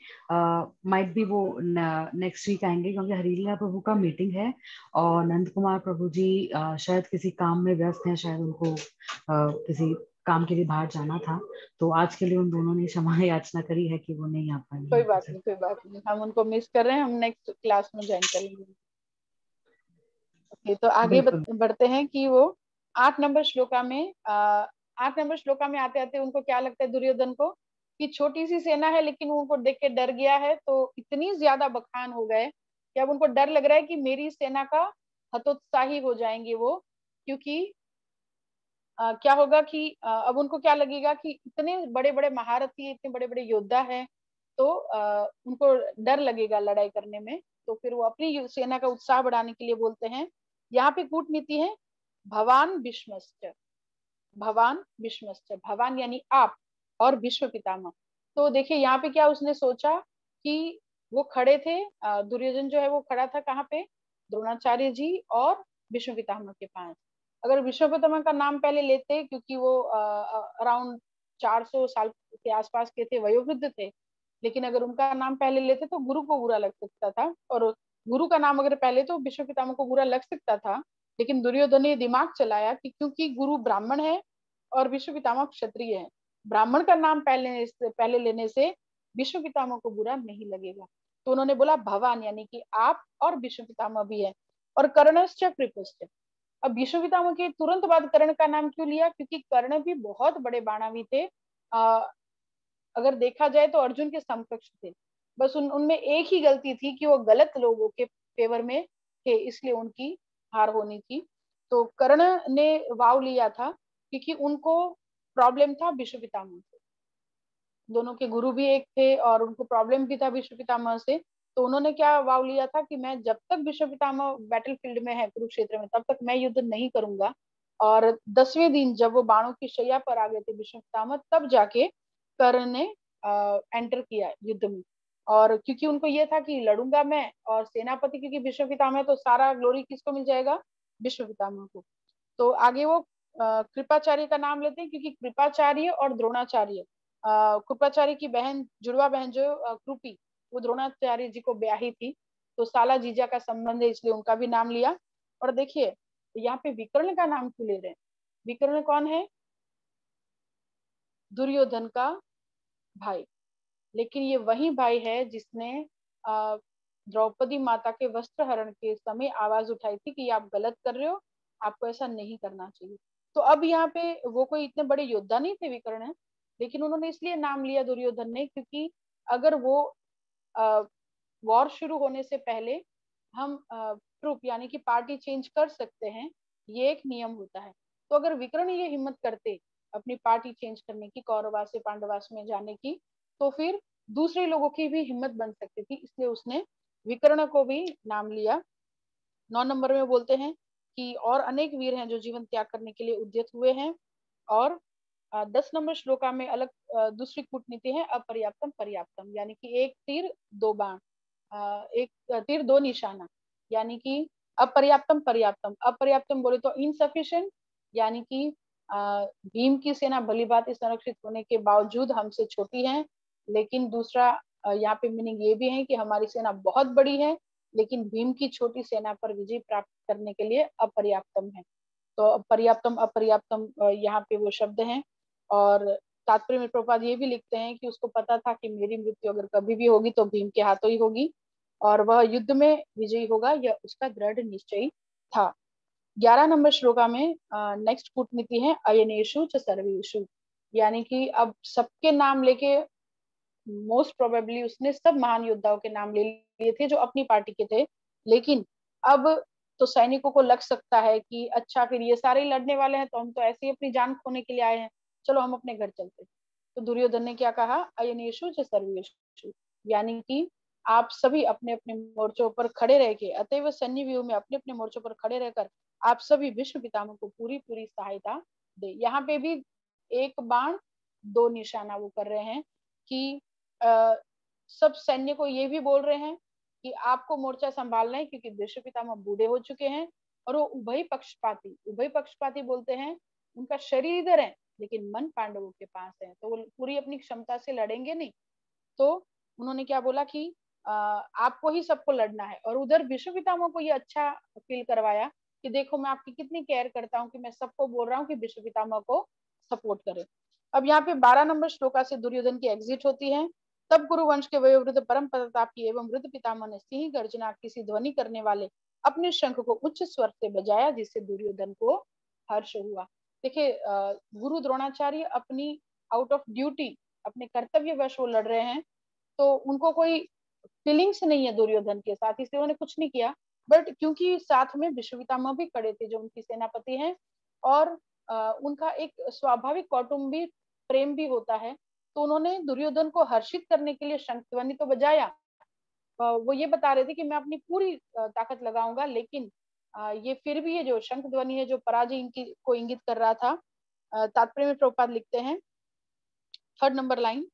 माइट भी वो नेक्स्ट वीक आएंगे, क्योंकि हरिलीला प्रभु का मीटिंग है, और नंद कुमार प्रभु जी शायद किसी काम में व्यस्त हैं, शायद उनको किसी काम के लिए बाहर जाना था, तो आज के लिए उन दोनों ने क्षमा याचना करी है कि वो नहीं आ पाएंगे कोई यहाँ पे बात सर। नहीं, कोई बात नहीं, हम उनको मिस कर रहे हैं, हम नेक्स्ट क्लास में ज्वाइन करेंगे। ओके, तो आगे बिल्कुल। बढ़ते हैं कि वो 8 नंबर श्लोका में 8 नंबर श्लोका में आते आते उनको क्या लगता है दुर्योधन को, कि छोटी सी सेना है लेकिन वो उनको देख के डर गया है, तो इतनी ज्यादा बखान हो गए कि अब उनको डर लग रहा है कि मेरी सेना का हतोत्साही हो जाएंगे वो, क्योंकि क्या होगा कि अब उनको क्या लगेगा कि इतने बड़े बड़े महारथी, इतने बड़े बड़े योद्धा हैं, तो उनको डर लगेगा लड़ाई करने में। तो फिर वो अपनी सेना का उत्साह बढ़ाने के लिए बोलते हैं, यहाँ पे कूटनीति है, भवान भीष्मश्च, भवान भीष्मश्च, भवान यानी आप, और भीष्म पितामह। तो देखिए यहाँ पे क्या उसने सोचा कि वो खड़े थे, दुर्योधन जो है वो खड़ा था कहाँ पे, द्रोणाचार्य जी और भीष्म पितामह के पास। अगर भीष्म पितामह का नाम पहले लेते, क्योंकि वो अराउंड 400 साल के आसपास के थे, वयोवृद्ध थे, लेकिन अगर उनका नाम पहले लेते तो गुरु को बुरा लग सकता था, और गुरु का नाम अगर पहले तो भीष्म पितामह को बुरा लग सकता था। लेकिन दुर्योधन ने दिमाग चलाया कि क्योंकि गुरु ब्राह्मण है और भीष्म पितामह क्षत्रिय है, ब्राह्मण का नाम पहले लेने से भीष्म पितामह को बुरा नहीं लगेगा। तो उन्होंने बोला भवान यानी कि आप, और भीष्म पितामह भी है, और कर्णश्च कृपश्च। अब भीष्म पितामह के तुरंत बाद कर्ण का नाम क्यों लिया, क्योंकि कर्ण भी बहुत बड़े बाणावी थे, अगर देखा जाए तो अर्जुन के समकक्ष थे। बस उनमें एक ही गलती थी कि वो गलत लोगों के फेवर में थे, इसलिए उनकी हार होनी थी। तो कर्ण ने वाव लिया था क्योंकि उनको प्रॉब्लम था भीष्म पितामह से, दोनों के गुरु भी एक थे और उनको प्रॉब्लम भी था भीष्म पितामह से। तो उन्होंने क्या वाव लिया था कि मैं जब तक भीष्म पितामह बैटलफील्ड में है कुरुक्षेत्र में, तब तक मैं युद्ध नहीं करूंगा। और 10वें दिन जब वो बाणों की शैया पर आ गए थे भीष्म पितामह, तब जाके कर्ण ने एंटर किया युद्ध में। और क्योंकि उनको ये था कि लड़ूंगा मैं, और सेनापति क्योंकि भीष्म पितामह है, तो सारा ग्लोरी किसको मिल जाएगा, भीष्म पितामह को। तो आगे वो कृपाचार्य का नाम लेते हैं, क्योंकि कृपाचार्य और द्रोणाचार्य, कृपाचार्य की बहन, जुड़वा बहन जो कृपी, वो द्रोणाचार्य जी को ब्याही थी, तो साला जीजा का संबंध है, इसलिए उनका भी नाम लिया। और देखिए यहाँ पे विकर्ण का नाम क्यों ले रहे हैं, विकर्ण कौन है, दुर्योधन का भाई। लेकिन ये वही भाई है जिसने द्रौपदी माता के वस्त्र हरण के समय आवाज उठाई थी कि आप गलत कर रहे हो, आपको ऐसा नहीं करना चाहिए। तो अब यहाँ पे वो कोई इतने बड़े योद्धा नहीं थे विकर्ण, लेकिन उन्होंने इसलिए नाम लिया दुर्योधन ने, क्योंकि अगर वो वॉर शुरू होने से पहले हम ट्रूप यानी कि पार्टी चेंज कर सकते हैं, ये एक नियम होता है। तो अगर विकर्ण ये हिम्मत करते अपनी पार्टी चेंज करने की, कौरवास से पांडवास में जाने की, तो फिर दूसरे लोगों की भी हिम्मत बन सकती थी, इसलिए उसने विकर्ण को भी नाम लिया। 9 नंबर में बोलते हैं कि और अनेक वीर हैं जो जीवन त्याग करने के लिए उद्यत हुए हैं। और 10 नंबर श्लोका में अलग दूसरी कूटनीति है, अपर्याप्तम पर्याप्तम, यानी कि एक तीर दो बाण, एक तीर दो निशाना, यानी कि अपर्याप्तम पर्याप्तम। अपर्याप्तम बोले तो इनसफिशिएंट, यानी कि भीम की सेना भली भांति संरक्षित होने के बावजूद हमसे छोटी है। लेकिन दूसरा यहाँ पे मीनिंग ये भी है कि हमारी सेना बहुत बड़ी है, लेकिन भीम की छोटी सेना पर विजय प्राप्त करने के लिए अपर्याप्तम है। तो पर्याप्तम अपर्याप्तम यहाँ पे वो शब्द हैं। और तात्पर्य में प्रभुपाद ये भी लिखते हैं कि उसको पता था कि मेरी मृत्यु अगर कभी भी होगी तो भीम के हाथों ही होगी, और वह युद्ध में विजयी होगा, यह उसका दृढ़ निश्चय था। 11 नंबर श्लोका में नेक्स्ट कूटनीति है, अयनेशु च सर्वेशु, यानी कि अब सबके नाम लेके मोस्ट प्रोबेबली उसने सब महान योद्धाओं के नाम ले लिए थे जो अपनी पार्टी के थे। लेकिन अब तो सैनिकों को लग सकता है कि अच्छा फिर ये सारे लड़ने वाले हैं, तो हम तो ऐसे ही अपनी जान खोने के लिए आए हैं, चलो हम अपने घर चलते। तो दुर्योधन ने क्या कहा, अयनेशु च सर्वेशु, यानी कि आप सभी अपने अपने मोर्चों पर खड़े रह के, अतएव सैन्य व्यूह में अपने अपने मोर्चों पर खड़े रहकर आप सभी भीष्म पितामह को पूरी पूरी सहायता दे। यहाँ पे भी एक बाण दो निशाना वो कर रहे हैं कि सब सैन्य को ये भी बोल रहे हैं कि आपको मोर्चा संभालना है, क्योंकि भीष्म पितामह बूढ़े हो चुके हैं, और वो उभय पक्षपाती, उभय पक्षपाती बोलते हैं उनका शरीर इधर है लेकिन मन पांडवों के पास है, तो वो पूरी अपनी क्षमता से लड़ेंगे नहीं। तो उन्होंने क्या बोला कि आपको ही सबको लड़ना है, और उधर भीष्म पितामह को ये अच्छा फील करवाया कि देखो मैं आपकी कितनी केयर करता हूँ, कि मैं सबको बोल रहा हूँ कि भीष्म पितामह को सपोर्ट करे। अब यहाँ पे 12 नंबर श्लोका से दुर्योधन की एग्जिट होती है। तब कुरुवंश के वयोवृद्ध परम प्रतापी एवं वृद्ध पितामह ने सिंह गर्जना किसी ध्वनि करने वाले अपने शंख को उच्च स्वर से बजाया, जिससे दुर्योधन को हर्ष हुआ। देखिए गुरु द्रोणाचार्य अपनी आउट ऑफ ड्यूटी, अपने कर्तव्यवश वो लड़ रहे हैं, तो उनको कोई फीलिंग्स नहीं है दुर्योधन के साथ, इसलिए उन्होंने कुछ नहीं किया। बट क्योंकि साथ में भीष्म पितामह भी खड़े थे जो उनकी सेनापति हैं, और उनका एक स्वाभाविक कौटुंबिक प्रेम भी होता है, तो उन्होंने दुर्योधन को हर्षित करने के लिए शंख ध्वनि तो बजाया। वो ये बता रहे थे कि मैं अपनी पूरी ताकत लगाऊंगा, लेकिन ये फिर भी ये जो शंख ध्वनि है जो पराजय इनकी को इंगित कर रहा था। तात्पर्य में प्रभुपाद लिखते हैं 3rd नंबर लाइन,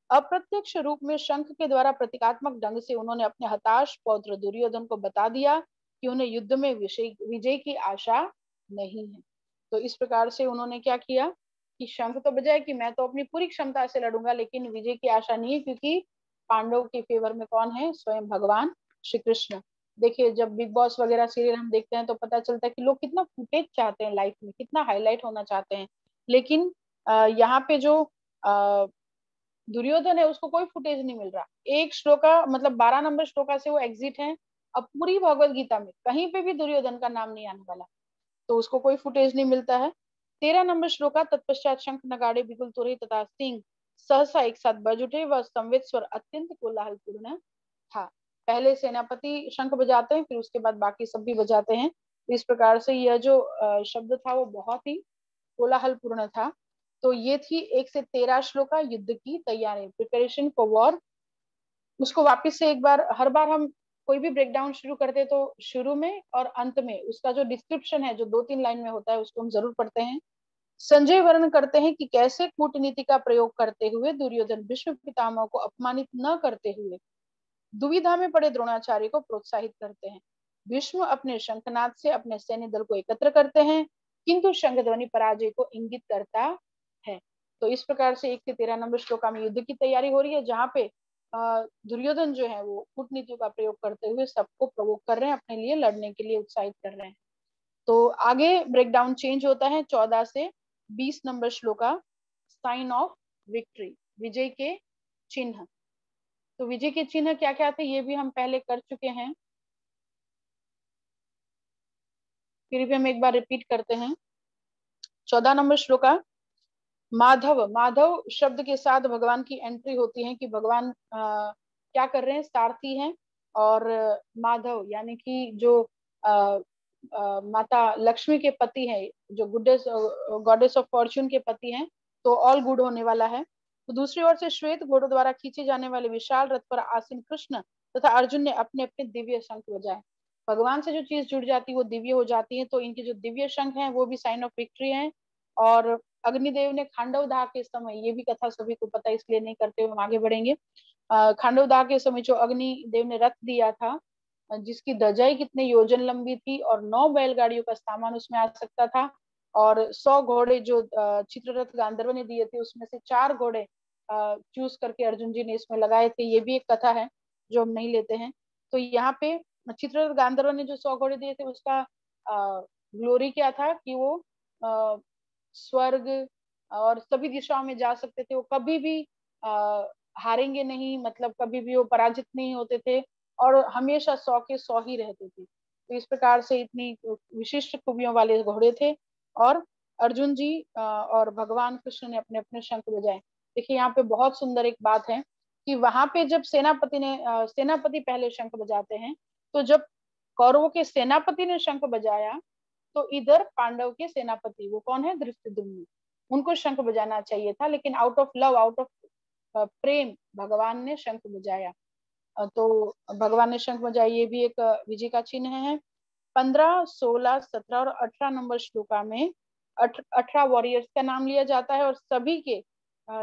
अप्रत्यक्ष रूप में शंख के द्वारा प्रतीकात्मक ढंग से उन्होंने अपने हताश पौत्र दुर्योधन को बता दिया कि उन्हें युद्ध में विजय की आशा नहीं है। तो इस प्रकार से उन्होंने क्या किया कि शंख तो बजाय कि मैं तो अपनी पूरी क्षमता से लड़ूंगा, लेकिन विजय की आशा नहीं है, क्योंकि पांडव के फेवर में कौन है? स्वयं भगवान श्री कृष्ण। देखिए जब बिग बॉस वगैरह सीरियल हम देखते हैं तो पता चलता है कि लोग कितना फुटेज चाहते हैं लाइफ में, कितना हाईलाइट होना चाहते हैं, लेकिन यहाँ पे जो दुर्योधन है उसको कोई फुटेज नहीं मिल रहा। एक श्लोका मतलब 12 नंबर श्लोका से वो एग्जिट है। अब पूरी भगवत गीता में कहीं पे भी दुर्योधन का नाम नहीं आने वाला, तो उसको कोई फुटेज नहीं मिलता है। 13 नंबर श्लोका, तत्पश्चात शंख नगाड़े बिगुल तुरही तथा सिंह सहसा एक साथ बज उठे, वह संवेद स्वर अत्यंत कोलाहलपूर्ण था। पहले सेनापति शंख बजाते हैं, फिर उसके बाद बाकी सब भी बजाते हैं। इस प्रकार से यह जो शब्द था वो बहुत ही कोलाहलपूर्ण था। तो ये थी 1 से 13 श्लोका, युद्ध की तैयारी, प्रिपरेशन फॉर वॉर। उसको वापस से एक बार, हर बार हम कोई भी ब्रेक डाउन शुरू करते तो शुरू में और अंत में उसका जो डिस्क्रिप्शन है जो 2-3 लाइन में होता है उसको हम जरूर पढ़ते हैं। संजय वर्णन करते हैं कि कैसे कूटनीति का प्रयोग करते हुए दुर्योधन भीष्म पितामह को अपमानित न करते हुए दुविधा में पड़े द्रोणाचार्य को प्रोत्साहित करते हैं। भीष्म अपने शंखनाद से अपने सैन्य दल को एकत्र करते हैं, किंतु शंख ध्वनि पराजय को इंगित करता है। तो इस प्रकार से 1 से 13 नंबर श्लोका में युद्ध की तैयारी हो रही है, जहाँ पे दुर्योधन जो है वो कूटनीतियों का प्रयोग करते हुए सबको प्रोवोक कर रहे हैं, अपने लिए लड़ने के लिए उत्साहित कर रहे हैं। तो आगे ब्रेकडाउन चेंज होता है 14 से 20 number shloka, sign of victory, विजय के चिन्ह। तो विजय के चिन्ह क्या क्या थे ये भी हम पहले कर चुके हैं, फिर भी हम एक बार रिपीट करते हैं। 14 नंबर श्लोका, माधव, माधव शब्द के साथ भगवान की एंट्री होती है कि भगवान क्या कर रहे हैं? सारथी हैं। और माधव यानी कि जो माता लक्ष्मी के पति हैं, जो गुडेस गॉडेस ऑफ फॉर्च्यून के पति हैं, तो ऑल गुड होने वाला है। तो दूसरी ओर से श्वेत घोड़ों द्वारा खींचे जाने वाले विशाल रथ पर आसीन कृष्ण तथा अर्जुन ने अपने अपने दिव्य शंख बजाए। भगवान से जो चीज जुड़ जाती है वो दिव्य हो जाती है, तो इनके जो दिव्य शंख हैं वो भी साइन ऑफ विक्ट्री हैं। और अग्निदेव ने खांडव दाह के समय, ये भी कथा सभी को पता है इसलिए नहीं करते हुए हम आगे बढ़ेंगे। खांडव दाह के समय जो अग्निदेव ने रथ दिया था, जिसकी दजाई कितने योजन लंबी थी और 9 बैलगाड़ियों का सामान उसमें आ सकता था, और 100 घोड़े जो चित्ररथ गांधर्व ने दिए थे उसमें से 4 घोड़े चूज करके अर्जुन जी ने इसमें लगाए थे। ये भी एक कथा है जो हम नहीं लेते हैं। तो यहाँ पे चित्ररथ गांधर्व ने जो 100 घोड़े दिए थे उसका ग्लोरी क्या था कि वो स्वर्ग और सभी दिशाओं में जा सकते थे, वो कभी भी हारेंगे नहीं, मतलब कभी भी वो पराजित नहीं होते थे, और हमेशा 100 के 100 ही रहते थे। तो इस प्रकार से इतनी विशिष्ट खूबियों वाले घोड़े थे। और अर्जुन जी और भगवान कृष्ण ने अपने अपने शंख बजाए। देखिए यहाँ पे बहुत सुंदर एक बात है कि वहां पे जब सेनापति पहले शंख बजाते हैं, तो जब कौरवों के सेनापति ने शंख बजाया तो इधर पांडव के सेनापति, वो कौन है? धृष्टद्युम्न, उनको शंख बजाना चाहिए था, लेकिन out of love, out of प्रेम भगवान ने शंख बजाया। तो भगवान ने शंख बजाया, ये भी एक विजय का चिन्ह है। 15, 16, 17 और 18 नंबर श्लोका में 18 वॉरियर्स का नाम लिया जाता है और सभी के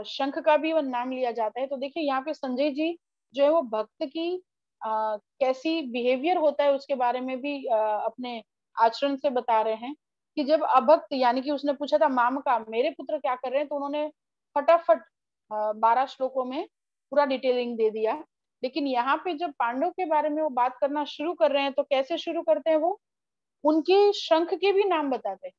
शंख का भी वो नाम लिया जाता है। तो देखिए यहाँ पे संजय जी जो है वो भक्त की कैसी बिहेवियर होता है उसके बारे में भी अपने आचरण से बता रहे हैं कि जब अभक्त, यानी कि उसने पूछा था माम का मेरे पुत्र क्या कर रहे हैं, तो उन्होंने फटाफट 12 श्लोकों में पूरा डिटेलिंग दे दिया। लेकिन यहाँ पे जब पांडव के बारे में वो बात करना शुरू कर रहे हैं तो कैसे शुरू करते हैं? वो उनके शंख के भी नाम बताते हैं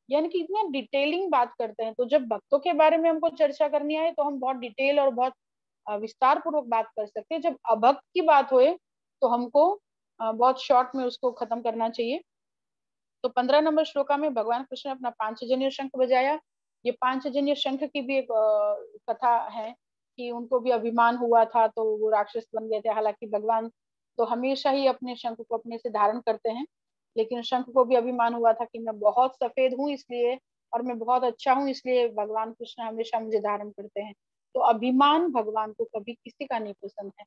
यानी कि इतना डिटेलिंग बात करते हैं। तो जब भक्तों के बारे में हमको चर्चा करनी आए तो हम बहुत डिटेल और बहुत विस्तार पूर्वक बात कर सकते हैं। जब अभक्त की बात होए तो हमको बहुत शॉर्ट में उसको खत्म करना चाहिए। तो 15 नंबर श्लोका में भगवान कृष्ण ने अपना पांचजन्य शंख बजाया। ये पांचजन्य शंख की भी एक कथा है कि उनको भी अभिमान हुआ था तो वो राक्षस बन गए थे। हालांकि भगवान तो हमेशा ही अपने शंख को अपने से धारण करते हैं, लेकिन शंख को भी अभिमान हुआ था कि मैं बहुत सफेद हूँ इसलिए, और मैं बहुत अच्छा हूँ इसलिए भगवान कृष्ण हमेशा मुझे धारण करते हैं। तो अभिमान भगवान को कभी किसी का नहीं पसंद है।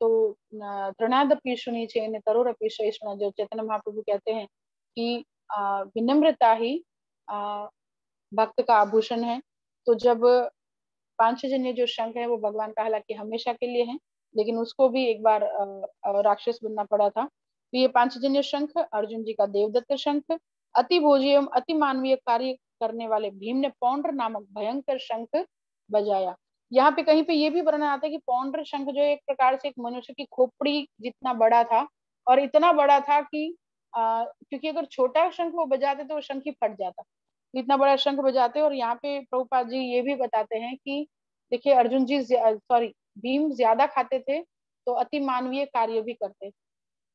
तो तृणादपि शुनि चैन तरोरपि सहिष्णुना, जो चैतन्य महाप्रभु कहते हैं कि विनम्रता ही भक्त का आभूषण है। तो जब पांचजन्य जो शंख है वो भगवान का हालांकि हमेशा के लिए है, लेकिन उसको भी एक बार राक्षस बनना पड़ा था। तो ये पांचजन्य शंख अर्जुन जी का देवदत्त शंख, अति भोजी एवं अति मानवीय कार्य करने वाले भीम ने पौंड्र नामक भयंकर शंख बजाया। यहाँ पे कहीं पे ये भी वर्णन आता है कि पौंड्र शंख जो एक प्रकार से एक मनुष्य की खोपड़ी जितना बड़ा था, और इतना बड़ा था कि क्योंकि अगर छोटा शंख वो बजाते तो वो शंख ही फट जाता, इतना बड़ा शंख बजाते। और यहाँ पे प्रभुपाद जी ये भी बताते हैं कि देखिए अर्जुन जी सॉरी भीम ज्यादा खाते थे तो अति मानवीय कार्य भी करते।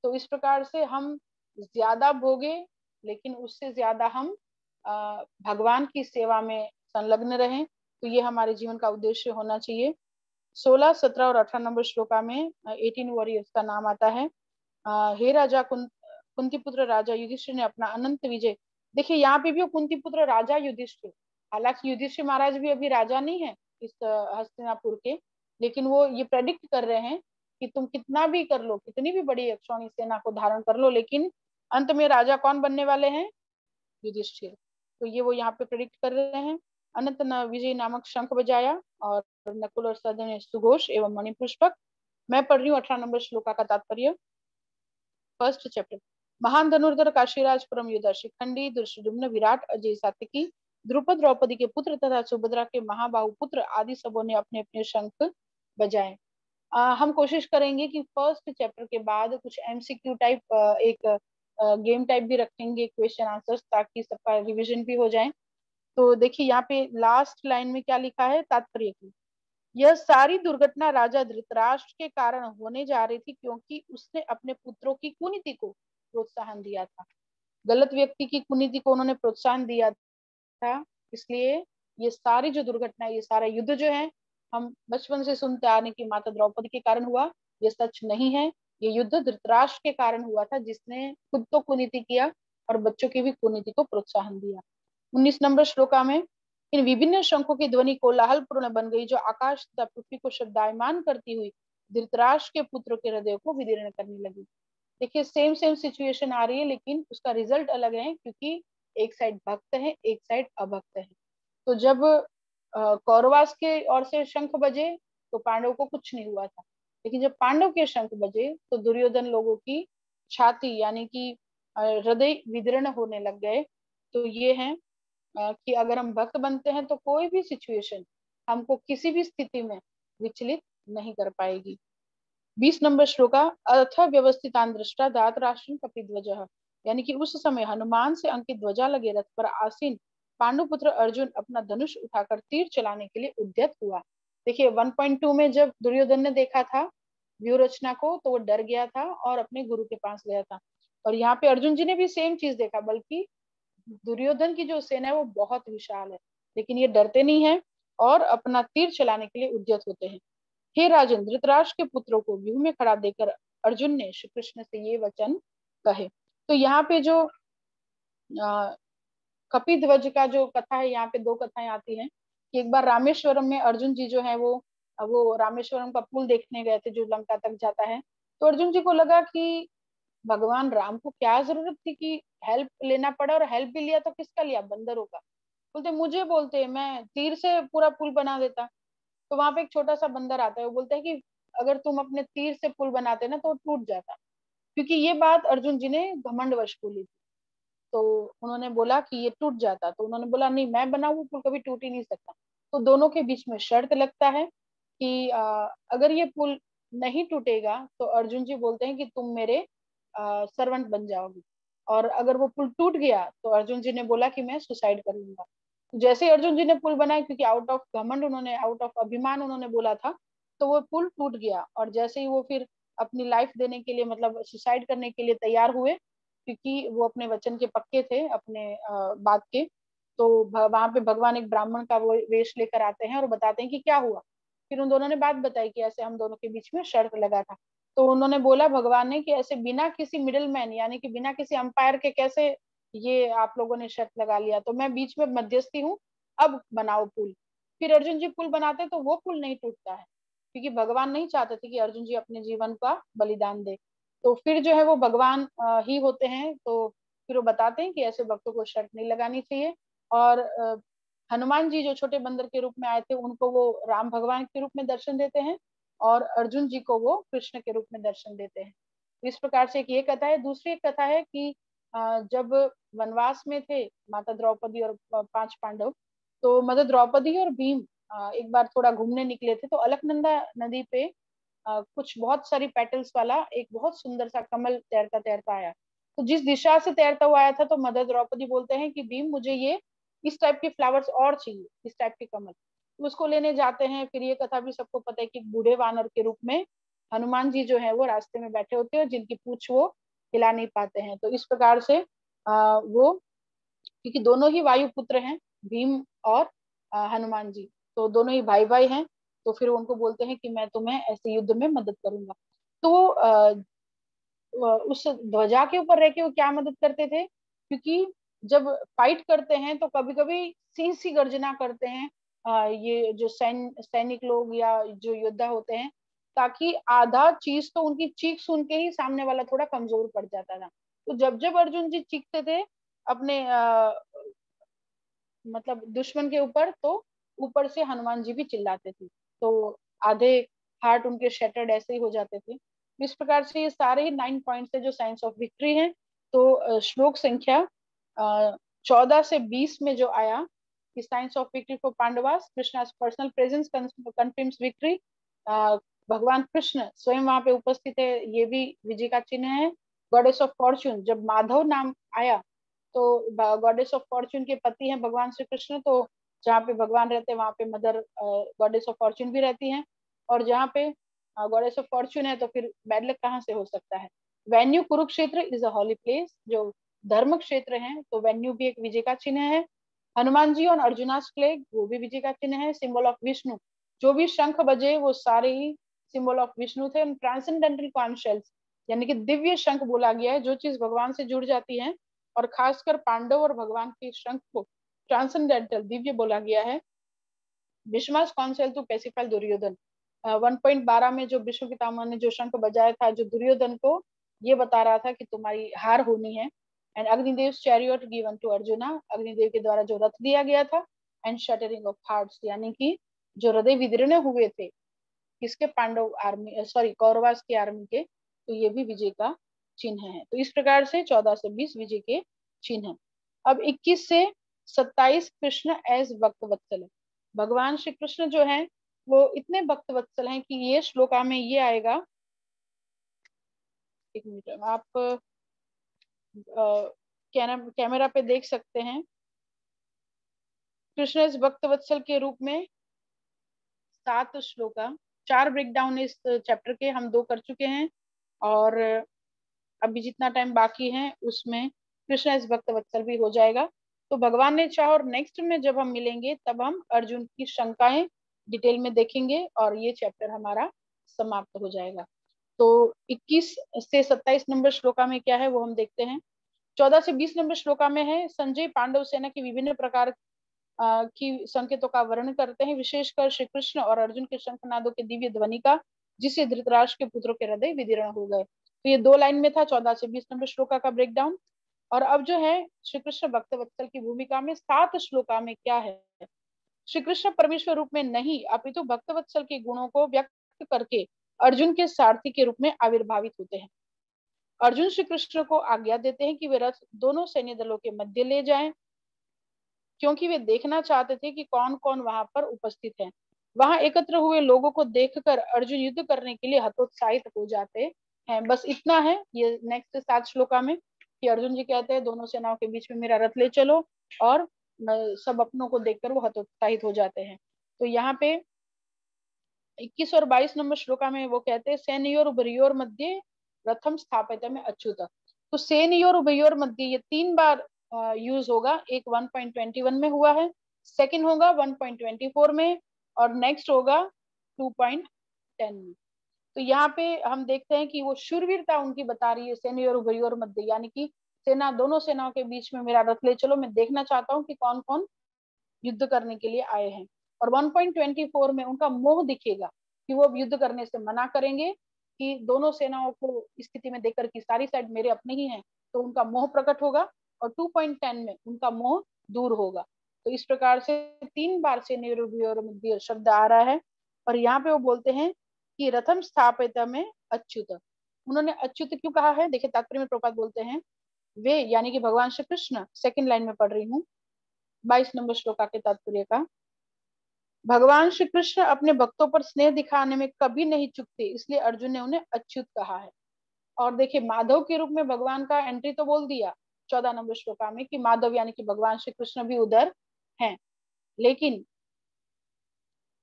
तो इस प्रकार से हम ज्यादा भोगे लेकिन उससे ज्यादा हम भगवान की सेवा में संलग्न रहें। तो ये हमारे जीवन का उद्देश्य होना चाहिए। 16, 17 और 18 नंबर श्लोका में 18 वॉरियर्स का नाम आता है। हे राजा कुंती पुत्र राजा युधिष्ठिर ने अपना अनंत विजय, देखिए यहाँ पे भी वो कुंती पुत्र राजा युधिष्ठिर, हालांकि युधिष्ठिर महाराज भी अभी राजा नहीं है इस हस्तिनापुर के, लेकिन वो ये प्रेडिक्ट कर रहे हैं कि तुम कितना भी कर लो, कितनी भी बड़ी अक्षौणी सेना को धारण कर लो, लेकिन अंत में राजा कौन बनने वाले हैं? युधिष्ठिर। तो ये वो यहाँ पे प्रेडिक्ट कर रहे हैं। अनंत विजय नामक शंख बजाया और नकुल और सहदेव ने सुघोष एवं मणिपुष्पक। मैं पढ़ रही हूँ 18 नंबर श्लोका का तात्पर्य। First chapter. महान धनुर्धर काशीराज परम योद्धा शिखंडी दुष्टुम्न विराट अजय सात्यकी द्रुपद द्रौपदी के पुत्र तथा सुभद्रा के महाबाहु पुत्र आदि सबों ने अपने अपने शंख बजाए। हम कोशिश करेंगे कि फर्स्ट चैप्टर के बाद कुछ एमसीक्यू टाइप एक गेम टाइप भी रखेंगे, क्वेश्चन आंसर्स, ताकि सबका रिवीजन भी हो जाए। तो देखिए यहाँ पे लास्ट लाइन में क्या लिखा है तात्पर्य की, यह सारी दुर्घटना राजा धृतराष्ट्र के कारण होने जा रही थी क्योंकि उसने अपने पुत्रों की कुनीति को प्रोत्साहन दिया था। गलत व्यक्ति की कुनीति को उन्होंने प्रोत्साहन दिया था, इसलिए ये सारी जो दुर्घटना, ये सारा युद्ध जो है हम बचपन से सुनते आ रहे कि माता द्रौपदी के कारण हुआ, ये सच नहीं है। ये युद्ध धृतराष्ट्र के कारण हुआ था जिसने खुद तो कुनीति किया और बच्चों की भी कुनीति को प्रोत्साहन दिया। 19 नंबर श्लोका में इन विभिन्न शंखों की ध्वनि कोलाहलपूर्ण बन गई जो आकाश तथा पृथ्वी को शब्दायमान करती हुई धृतराष्ट्र के पुत्रों के हृदय को विदीर्ण करने लगी। देखिए सेम सेम सिचुएशन आ रही है लेकिन उसका रिजल्ट अलग है, क्योंकि एक साइड भक्त है एक साइड अभक्त है। तो जब कौरवास के ओर से शंख बजे तो पांडव को कुछ नहीं हुआ था, लेकिन जब पांडव के शंख बजे तो दुर्योधन लोगों की छाती यानी कि हृदय विदीर्ण होने लग गए। तो ये है कि अगर हम भक्त बनते हैं तो कोई भी सिचुएशन हमको किसी भी स्थिति में विचलित नहीं कर पाएगी। 20 नंबर श्लोका अथ व्यवस्थितान दृष्टा दात राष्ट्र कपिध्वज, यानी कि उस समय हनुमान से अंकित ध्वजा लगे रथ पर आसीन पांडुपुत्र अर्जुन अपना धनुष उठाकर तीर चलाने के लिए उद्यत हुआ। देखिए 1.2 में जब दुर्योधन ने देखा था व्यूह रचना को तो वो डर गया था और अपने गुरु के पास गया था, और यहाँ पे अर्जुन जी ने भी सेम चीज देखा, बल्कि दुर्योधन की जो सेना है वो बहुत विशाल है लेकिन ये डरते नहीं है और अपना तीर चलाने के लिए उद्यत होते हैं। हे राजन, धृतराष्ट्र के पुत्रों को व्यूह में खड़ा देकर अर्जुन ने श्री कृष्ण से ये वचन कहे। तो यहाँ पे जो कपिध्वज का जो कथा है, यहाँ पे दो कथाएं आती हैं कि एक बार रामेश्वरम में अर्जुन जी जो है वो रामेश्वरम का पुल देखने गए थे जो लंका तक जाता है। तो अर्जुन जी को लगा कि भगवान राम को क्या जरूरत थी कि हेल्प लेना पड़ा, और हेल्प भी लिया तो किसका लिया? बंदरों का। बोलते मुझे बोलते मैं तीर से पूरा पुल बना देता। तो वहां पे एक छोटा सा बंदर आता है, वो बोलता है कि अगर तुम अपने तीर से पुल बनाते ना तो टूट जाता, क्योंकि ये बात अर्जुन जी ने घमंडवश बोली थी। तो उन्होंने बोला कि ये टूट जाता, तो उन्होंने बोला नहीं मैं बनाऊं पुल कभी टूट ही नहीं सकता। तो दोनों के बीच में शर्त लगता है कि अगर ये पुल नहीं टूटेगा तो अर्जुन जी बोलते हैं कि तुम मेरे सर्वेंट बन जाओगे, और अगर वो पुल टूट गया तो अर्जुन जी ने बोला कि मैं सुसाइड कर लूंगा। जैसे ही अर्जुन जी ने पुल बनाया, क्योंकि आउट ऑफ घमंड उन्होंने, आउट ऑफ अभिमान उन्होंने बोला था, तो वो पुल टूट गया। और जैसे ही वो फिर अपनी लाइफ देने के लिए, मतलब सुसाइड करने के लिए तैयार हुए, क्योंकि वो अपने वचन के पक्के थे, अपने बात के, तो वहां पे भगवान एक ब्राह्मण का वो वेश लेकर आते हैं और बताते हैं कि क्या हुआ। फिर उन दोनों ने बात बताई कि ऐसे हम दोनों के बीच में शर्त लगा था। तो उन्होंने बोला, भगवान ने, कि ऐसे बिना किसी मिडिल मैन, यानी कि बिना किसी अंपायर के कैसे ये आप लोगों ने शर्त लगा लिया, तो मैं बीच में मध्यस्थी हूँ, अब बनाओ पुल। फिर अर्जुन जी पुल बनाते तो वो पुल नहीं टूटता है, क्योंकि भगवान नहीं चाहते थे कि अर्जुन जी अपने जीवन का बलिदान दे। तो फिर जो है वो भगवान ही होते हैं। तो फिर वो बताते हैं कि ऐसे भक्तों को शर्त नहीं लगानी चाहिए। और हनुमान जी जो छोटे बंदर के रूप में आए थे, उनको वो राम भगवान के रूप में दर्शन देते हैं, और अर्जुन जी को वो कृष्ण के रूप में दर्शन देते हैं। तो इस प्रकार से एक ये कथा है। दूसरी एक कथा है कि जब वनवास में थे माता द्रौपदी और 5 पांडव, तो माता द्रौपदी और भीम एक बार थोड़ा घूमने निकले थे, तो अलकनंदा नदी पे कुछ बहुत सारी पेटल्स वाला एक बहुत सुंदर सा कमल तैरता तैरता आया। तो जिस दिशा से तैरता हुआ आया था, तो मदर द्रौपदी बोलते हैं कि भीम, मुझे ये इस टाइप के फ्लावर्स और चाहिए, इस टाइप के कमल। तो उसको लेने जाते हैं। फिर ये कथा भी सबको पता है कि बूढ़े वानर के रूप में हनुमान जी जो है वो रास्ते में बैठे होते हैं, जिनकी पूंछ वो हिला नहीं पाते हैं। तो इस प्रकार से वो, क्योंकि दोनों ही वायु पुत्र हैं, भीम और हनुमान जी, तो दोनों ही भाई भाई हैं। तो फिर उनको बोलते हैं कि मैं तुम्हें ऐसे युद्ध में मदद करूंगा। तो उस ध्वजा के ऊपर रह के वो क्या मदद करते थे, क्योंकि जब फाइट करते हैं तो कभी कभी सिंह सी गर्जना करते हैं ये जो सैनिक लोग या जो योद्धा होते हैं, ताकि आधा चीज तो उनकी चीख सुन के ही सामने वाला थोड़ा कमजोर पड़ जाता था। तो जब जब अर्जुन जी चीखते थे अपने मतलब दुश्मन के ऊपर, तो ऊपर से हनुमान जी भी चिल्लाते थे, तो आधे हार्ट उनके शेटर्ड ऐसे ही हो जाते थे। इस प्रकार से ये सारे ही 9 पॉइंट्स है जो साइंस ऑफ विक्ट्री है। तो श्लोक संख्या 14 से 20 में जो आया कि science of victory for Pandavas, Krishna personal presence confirms victory. भगवान कृष्ण स्वयं वहां पे उपस्थित है, ये भी विजय का चिन्ह है। गॉडेस ऑफ फॉर्च्यून, जब माधव नाम आया, तो गॉडेस ऑफ फॉर्च्यून के पति हैं भगवान श्री कृष्ण, तो जहाँ पे भगवान रहते हैं वहां पे मदर गॉडेस ऑफ फॉर्च्यून भी रहती हैं। और जहाँ पे गॉडेस ऑफ फॉर्च्यून है, तो फिर बैड लक कहाँ से हो सकता है। Venue Kurukshetra is a holy place, जो धर्म क्षेत्र है, तो वेन्यू भी एक विजय का चिन्ह है। हनुमान जी और अर्जुनास फ्लैग, वो भी विजय का चिन्ह है। सिंबल ऑफ विष्णु, जो भी शंख बजे वो सारे ही सिंबल ऑफ विष्णु थे। ट्रांसेंडेंटल कॉन्शेल्स, यानी कि दिव्य शंख बोला गया है, जो चीज भगवान से जुड़ जाती है, और खासकर पांडव और भगवान के शंख को ट्रांसेंडेंटल दिव्य बोला गया है। भीष्मास कौनसेल टू पेसिफाई दुर्योधन, 1.12 में जो भीष्म पितामह ने जो शंख बजाया था, जो दुर्योधन को ये बता रहा था कि तुम्हारी हार होनी है। And Agnidev chariot given to Arjuna, Agnidev के द्वारा जो रथ दिया गया था। एंड शटरिंग ऑफ हार्ट्स, यानी कि जो हृदय विदीर्ण हुए थे किसके, पांडव आर्मी, सॉरी कौरवास की आर्मी के, तो ये भी विजय का चिन्ह है। तो इस प्रकार से 14 से 20 विजय के चिन्ह है। अब 21 से 27 कृष्ण एज भक्त वत्सल है। भगवान श्री कृष्ण जो है वो इतने भक्त वत्सल हैं कि ये श्लोका में ये आएगा। एक मिनट, आप कैमरा पे देख सकते हैं। कृष्ण इस भक्त वत्सल के रूप में 7 श्लोका, 4 ब्रेक डाउन इस चैप्टर के हम 2 कर चुके हैं, और अभी जितना टाइम बाकी है उसमें कृष्ण इस भक्त वत्सल भी हो जाएगा। तो भगवान ने चाहा और नेक्स्ट में जब हम मिलेंगे तब हम अर्जुन की शंकाएं डिटेल में देखेंगे, और ये चैप्टर हमारा समाप्त हो जाएगा। तो 21 से 27 नंबर श्लोका में क्या है वो हम देखते हैं। 14 से 20 नंबर श्लोका में है, संजय पांडव सेना की विभिन्न प्रकार की संकेतों का वर्णन करते हैं, विशेषकर श्री कृष्ण और अर्जुन के शंखनादों के दिव्य ध्वनि का, जिससे धृतराष्ट्र के पुत्रों के हृदय विदीर्ण हो गए। तो ये 2 लाइन में था 14 से 20 नंबर श्लोका का ब्रेकडाउन। और अब जो है श्री कृष्ण भक्त वत्सल की भूमिका में 7 श्लोका में क्या है। श्री कृष्ण परमेश्वर रूप में नहीं अपितु भक्त वत्सल के गुणों को व्यक्त करके अर्जुन के सारथी के रूप में आविर्भावित होते हैं। अर्जुन श्री कृष्ण को आज्ञा देते हैं कि वे रथ दोनों सैन्य दलों के मध्य ले जाएं, क्योंकि वे देखना चाहते थे कि कौन कौन वहां पर उपस्थित है। वहां एकत्र हुए लोगों को देखकर अर्जुन युद्ध करने के लिए हतोत्साहित हो जाते हैं। बस इतना है ये नेक्स्ट 7 श्लोका में। कि अर्जुन जी कहते हैं दोनों सेनाओं के बीच में मेरा रथ ले चलो, और सब अपनों को देखकर वो हतोत्साहित हो जाते हैं। तो यहाँ पे 21 और 22 नंबर श्लोका में वो कहते हैं सेनयोर उभयोर मध्य रथम स्थापित में अच्युत। तो सेनयोर उभयोर मध्य ये 3 बार यूज होगा। एक 1.21 में हुआ है, सेकंड होगा 1.24 में, और नेक्स्ट होगा 2.10 में। तो यहाँ पे हम देखते हैं कि वो शूरवीरता उनकी बता रही है सेनयोर उभयोर मध्य, यानी कि सेना, दोनों सेनाओं के बीच में मेरा रथ ले चलो, मैं देखना चाहता हूँ कि कौन कौन युद्ध करने के लिए आए हैं। और 1.24 में उनका मोह दिखेगा कि वो अब युद्ध करने से मना करेंगे, कि दोनों सेनाओं को स्थिति में देखकर कि सारी साइड मेरे अपने ही हैं, तो उनका मोह प्रकट होगा। और 2.10 में उनका मोह दूर होगा। तो इस प्रकार से 3 बार से निर्भय शब्द आ रहा है। और यहाँ पे वो बोलते हैं कि रथम स्थापित में अच्युत। उन्होंने अच्युत क्यों कहा है, देखिए तात्पर्य में प्रभुपाद बोलते हैं, वे यानी कि भगवान श्री कृष्ण, सेकंड लाइन में पढ़ रही हूँ 22 नंबर श्लोका के तात्पर्य का, भगवान श्री कृष्ण अपने भक्तों पर स्नेह दिखाने में कभी नहीं चूकते, इसलिए अर्जुन ने उन्हें अच्युत कहा है। और देखिए माधव के रूप में भगवान का एंट्री तो बोल दिया 14 नंबर श्लोका में कि माधव यानी कि भगवान श्री कृष्ण भी उधर हैं, लेकिन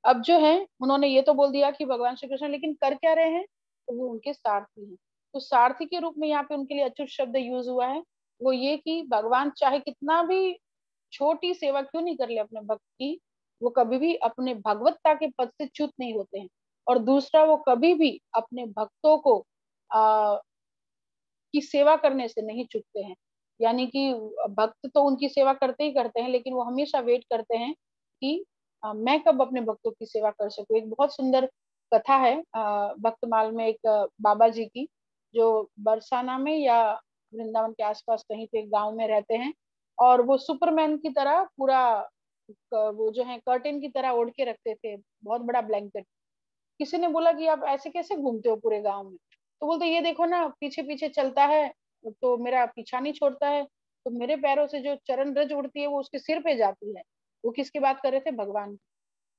अब जो है उन्होंने ये तो बोल दिया कि भगवान श्री कृष्ण, लेकिन कर क्या रहे हैं, तो वो उनके सारथी हैं। तो सारथी के रूप में यहाँ पे उनके लिए अच्युत शब्द यूज हुआ है। वो ये कि भगवान चाहे कितना भी छोटी सेवा क्यों नहीं कर ले अपने भक्त की, वो कभी भी अपने भगवत्ता के पद से च्युत नहीं होते हैं। और दूसरा, वो कभी भी अपने भक्तों को की सेवा करने से नहीं चूकते हैं। यानी कि भक्त तो उनकी सेवा करते ही करते हैं, लेकिन वो हमेशा वेट करते हैं कि मैं कब अपने भक्तों की सेवा कर सकूं। एक बहुत सुंदर कथा है भक्तमाल में, एक बाबा जी की, जो बरसाना में या वृंदावन के आसपास कहीं पे गांव में रहते हैं, और वो सुपरमैन की तरह पूरा वो जो है कर्टेन की तरह ओढ़ के रखते थे, बहुत बड़ा ब्लैंकेट। किसी ने बोला कि आप ऐसे कैसे घूमते हो पूरे गांव में, तो बोलते ये देखो ना, पीछे पीछे चलता है तो मेरा पीछा नहीं छोड़ता है, तो मेरे पैरों से जो चरण रज उड़ती है वो उसके सिर पे जाती है। वो किसकी बात कर रहे थे, भगवान की।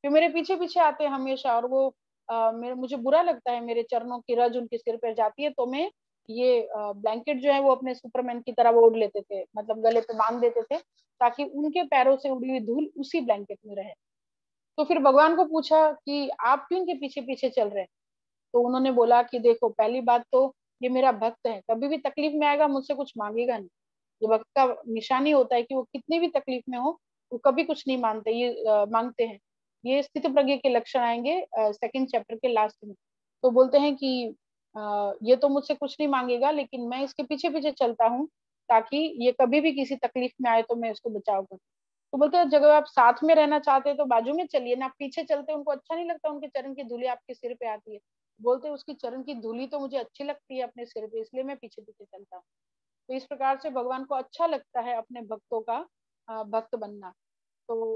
जो मेरे पीछे पीछे आते हैं हमेशा, और वो मेरे, मुझे बुरा लगता है मेरे चरणों की रज उनके सिर पे जाती है, तो मैं ये ब्लैंकेट जो है वो अपने सुपरमैन की तरह वो ओढ़ लेते थे, मतलब गले पे बांध देते थे, ताकि उनके पैरों से उड़ी हुई धूल उसी ब्लैंकेट में रहे। तो फिर भगवान को पूछा कि आप क्यों इनके पीछे पीछे चल रहे हैं। तो उन्होंने बोला कि देखो, पहली बात तो ये मेरा भक्त है, कभी भी तकलीफ में आएगा मुझसे कुछ मांगेगा नहीं। ये भक्त का निशानी होता है कि वो कितनी भी तकलीफ में हो, वो कभी कुछ नहीं मांगते, ये मांगते हैं। ये स्थित प्रज्ञ के लक्षण आएंगे सेकंड चैप्टर के लास्ट में। तो बोलते हैं कि ये तो मुझसे कुछ नहीं मांगेगा, लेकिन मैं इसके पीछे पीछे चलता हूँ, ताकि ये कभी भी किसी तकलीफ में आए तो मैं इसको बचाव करूँ। तो बोलते हैं जब आप साथ में रहना चाहते हैं तो बाजू में चलिए ना, पीछे चलते उनको अच्छा नहीं लगता, उनके चरण की धूली आपके सिर पे आती है। बोलते उसकी चरण की धूली तो मुझे अच्छी लगती है अपने सिर पे, इसलिए मैं पीछे पीछे चलता हूँ। तो इस प्रकार से भगवान को अच्छा लगता है अपने भक्तों का भक्त बनना। तो